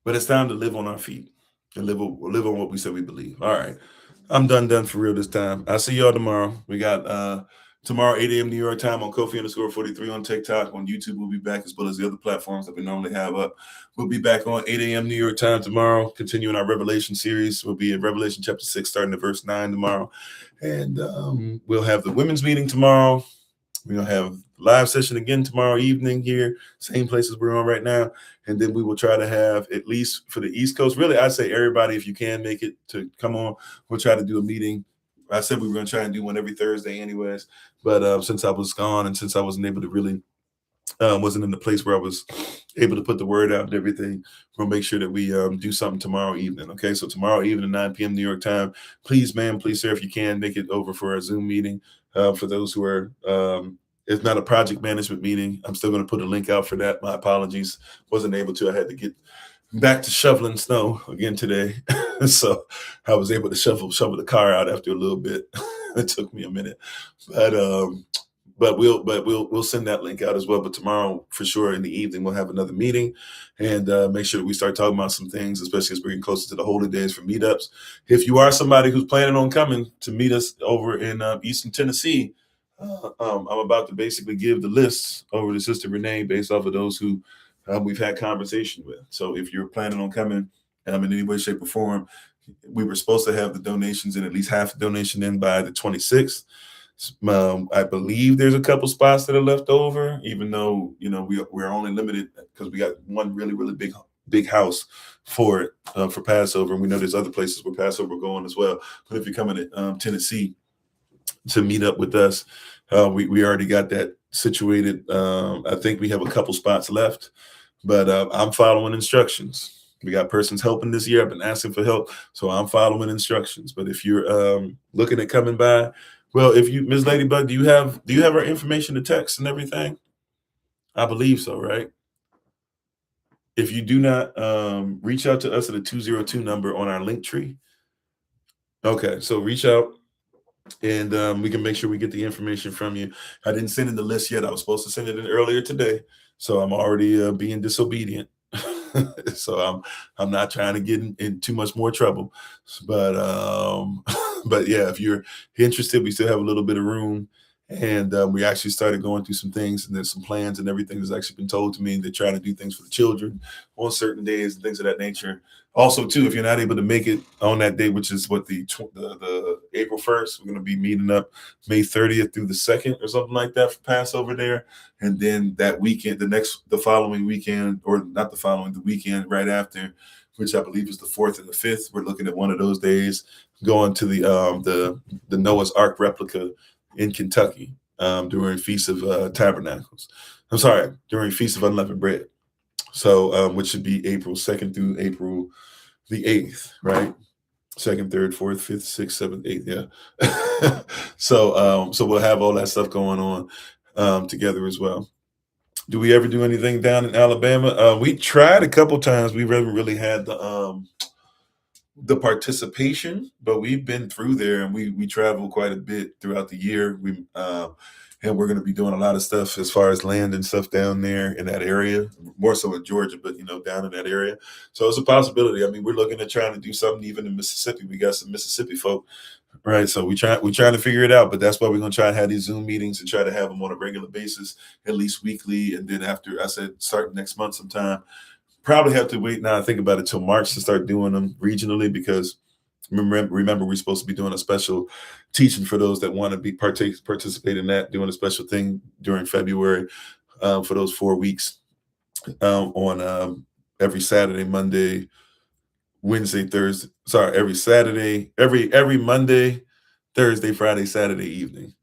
But it's time to live on our feet and live on what we said we believe. All right. I'm done for real this time. I'll see y'all tomorrow. We got tomorrow, 8 a.m. New York time on Kofi_43 on TikTok. On YouTube, we'll be back, as well as the other platforms that we normally have up. We'll be back on 8 a.m. New York time tomorrow, continuing our Revelation series. We'll be in Revelation chapter 6, starting at verse 9 tomorrow. And we'll have the women's meeting tomorrow. We're going to have live session again tomorrow evening here, same places we're on right now. And then we will try to have, at least for the East Coast, really, I'd say everybody, if you can make it to come on, we'll try to do a meeting. I said we were going to try and do one every Thursday anyways. But since I was gone and since I wasn't able to really, wasn't in the place where I was able to put the word out and everything, we'll make sure that we do something tomorrow evening. Okay, so tomorrow evening, 9 p.m. New York time. Please, ma'am, please, sir, if you can, make it over for our Zoom meeting. For those who are, it's not a project management meeting. I'm still going to put a link out for that. My apologies. Wasn't able to. I had to get back to shoveling snow again today. So I was able to shovel the car out after a little bit. It took me a minute. But we'll send that link out as well. But tomorrow, for sure, in the evening, we'll have another meeting and make sure that we start talking about some things, especially as we're getting closer to the holy days for meetups. If you are somebody who's planning on coming to meet us over in Eastern Tennessee, I'm about to basically give the list over to Sister Renee based off of those who we've had conversation with. So if you're planning on coming in any way, shape, or form, we were supposed to have the donations in, at least half the donation in by the 26th. I believe there's a couple spots that are left over, even though we're only limited because we got one really big house for it for Passover, and we know there's other places where Passover going as well. But if you're coming to Tennessee to meet up with us, we already got that situated. I think we have a couple spots left, but I'm following instructions. We got persons helping this year. I've been asking for help, so I'm following instructions. But if you're looking at coming by, well, if you, Ms. Ladybug, do you have our information to text and everything? I believe so, right? If you do not, reach out to us at a 202 number on our link tree. Okay, so reach out and we can make sure we get the information from you. I didn't send in the list yet. I was supposed to send it in earlier today, so I'm already being disobedient. So I'm not trying to get in too much more trouble. But but yeah, if you're interested, we still have a little bit of room. And we actually started going through some things, and there's some plans and everything that's actually been told to me. They're trying to do things for the children on certain days and things of that nature. Also, too, if you're not able to make it on that day, which is what the April 1st, we're going to be meeting up May 30th through the 2nd or something like that for Passover there. And then that weekend, the following weekend, or not the following, the weekend right after, which I believe is the 4th and the 5th, we're looking at one of those days going to the Noah's Ark replica in Kentucky during Feast of Tabernacles. I'm sorry, during Feast of Unleavened Bread. So, which should be April 2nd through April the 8th, right? 2nd, 3rd, 4th, 5th, 6th, 7th, 8th, yeah. So we'll have all that stuff going on together as well. Do we ever do anything down in Alabama? We tried a couple times. We haven't really had the participation, but we've been through there, and we travel quite a bit throughout the year. And we're going to be doing a lot of stuff as far as land and stuff down there in that area, more so in Georgia, but down in that area. So it's a possibility. I mean, we're looking at trying to do something even in Mississippi. We got some Mississippi folk, right? So we're trying to figure it out, but that's why we're going to try and have these Zoom meetings and try to have them on a regular basis, at least weekly. And then after, I said, starting next month sometime, probably have to wait now. I think about it till March to start doing them regionally, because remember we're supposed to be doing a special teaching for those that want to be participate in that, doing a special thing during February for those 4 weeks on every Saturday, Monday, Wednesday, Thursday. Sorry, every Saturday, every Monday, Thursday, Friday, Saturday evening.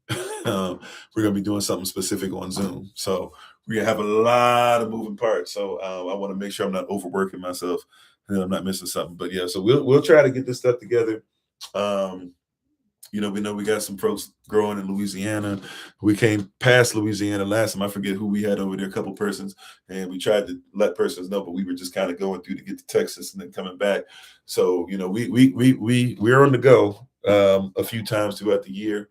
We're gonna be doing something specific on Zoom. So we're gonna have a lot of moving parts. So I want to make sure I'm not overworking myself and I'm not missing something. But yeah, so we'll try to get this stuff together. We know we got some folks growing in Louisiana. We came past Louisiana last time. I forget who we had over there, a couple persons, and we tried to let persons know, but we were just kind of going through to get to Texas and then coming back. So we're on the go a few times throughout the year.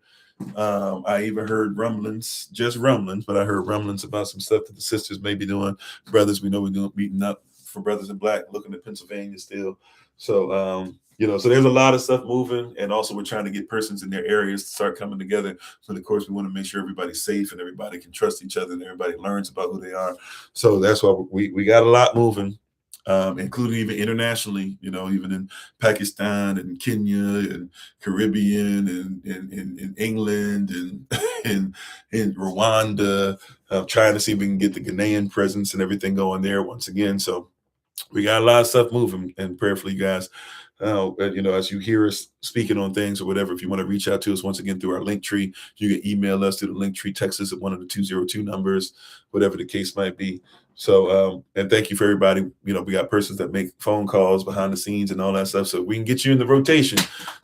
I even heard rumblings, just rumblings, but I heard rumblings about some stuff that the sisters may be doing. Brothers, we know we're doing meeting up for Brothers in Black, looking at Pennsylvania still. So so there's a lot of stuff moving, and also we're trying to get persons in their areas to start coming together. But of course, we want to make sure everybody's safe and everybody can trust each other and everybody learns about who they are. So that's why we got a lot moving, including even internationally. Even in Pakistan and Kenya and Caribbean and in England and in Rwanda, trying to see if we can get the Ghanaian presence and everything going there once again. So we got a lot of stuff moving, and prayerfully, guys, as you hear us speaking on things or whatever, if you want to reach out to us once again through our link tree, you can email us through the link tree, text us at one of the 202 numbers, whatever the case might be. So, and thank you for everybody. We got persons that make phone calls behind the scenes and all that stuff. So we can get you in the rotation.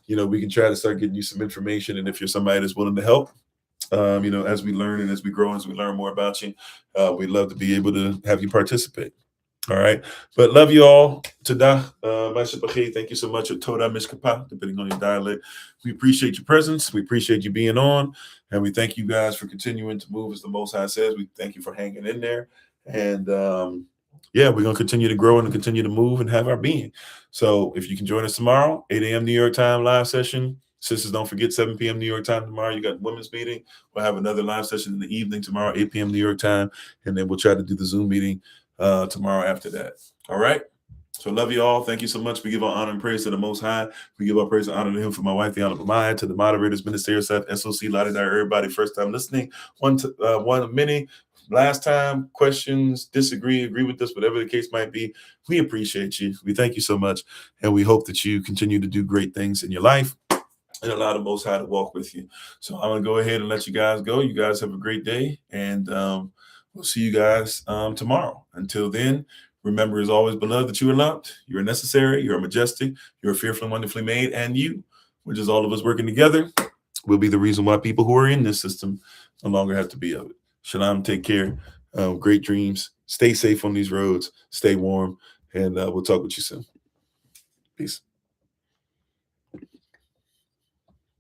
We can try to start getting you some information. And if you're somebody that's willing to help, as we learn and as we grow, as we learn more about you, we'd love to be able to have you participate. All right. But love you all. Tada. Thank you so much. Toda Mishkapa, depending on your dialect. We appreciate your presence. We appreciate you being on. And we thank you guys for continuing to move as the Most High says. We thank you for hanging in there. And we're going to continue to grow and continue to move and have our being. So if you can join us tomorrow, 8 a.m. New York time live session. Sisters, don't forget 7 p.m. New York time tomorrow. You got women's meeting. We'll have another live session in the evening tomorrow, 8 p.m. New York time. And then we'll try to do the Zoom meeting tomorrow after that. All right. So love you all. Thank you so much. We give our honor and praise to the Most High. We give our praise and honor to Him, for my wife, the Honorable Maya, to the moderators, Minister Seth, SOC, Lottie, everybody. First time listening, one of many. Last time, questions, disagree, agree with us, whatever the case might be. We appreciate you. We thank you so much, and we hope that you continue to do great things in your life and allow the Most High to walk with you. So I'm gonna go ahead and let you guys go. You guys have a great day, and we'll see you guys tomorrow. Until then, remember, as always, beloved, that you are loved, you are necessary, you are majestic, you are fearfully and wonderfully made, and you, which is all of us working together, will be the reason why people who are in this system no longer have to be of it. Shalom, take care, great dreams, stay safe on these roads, stay warm, and we'll talk with you soon. Peace.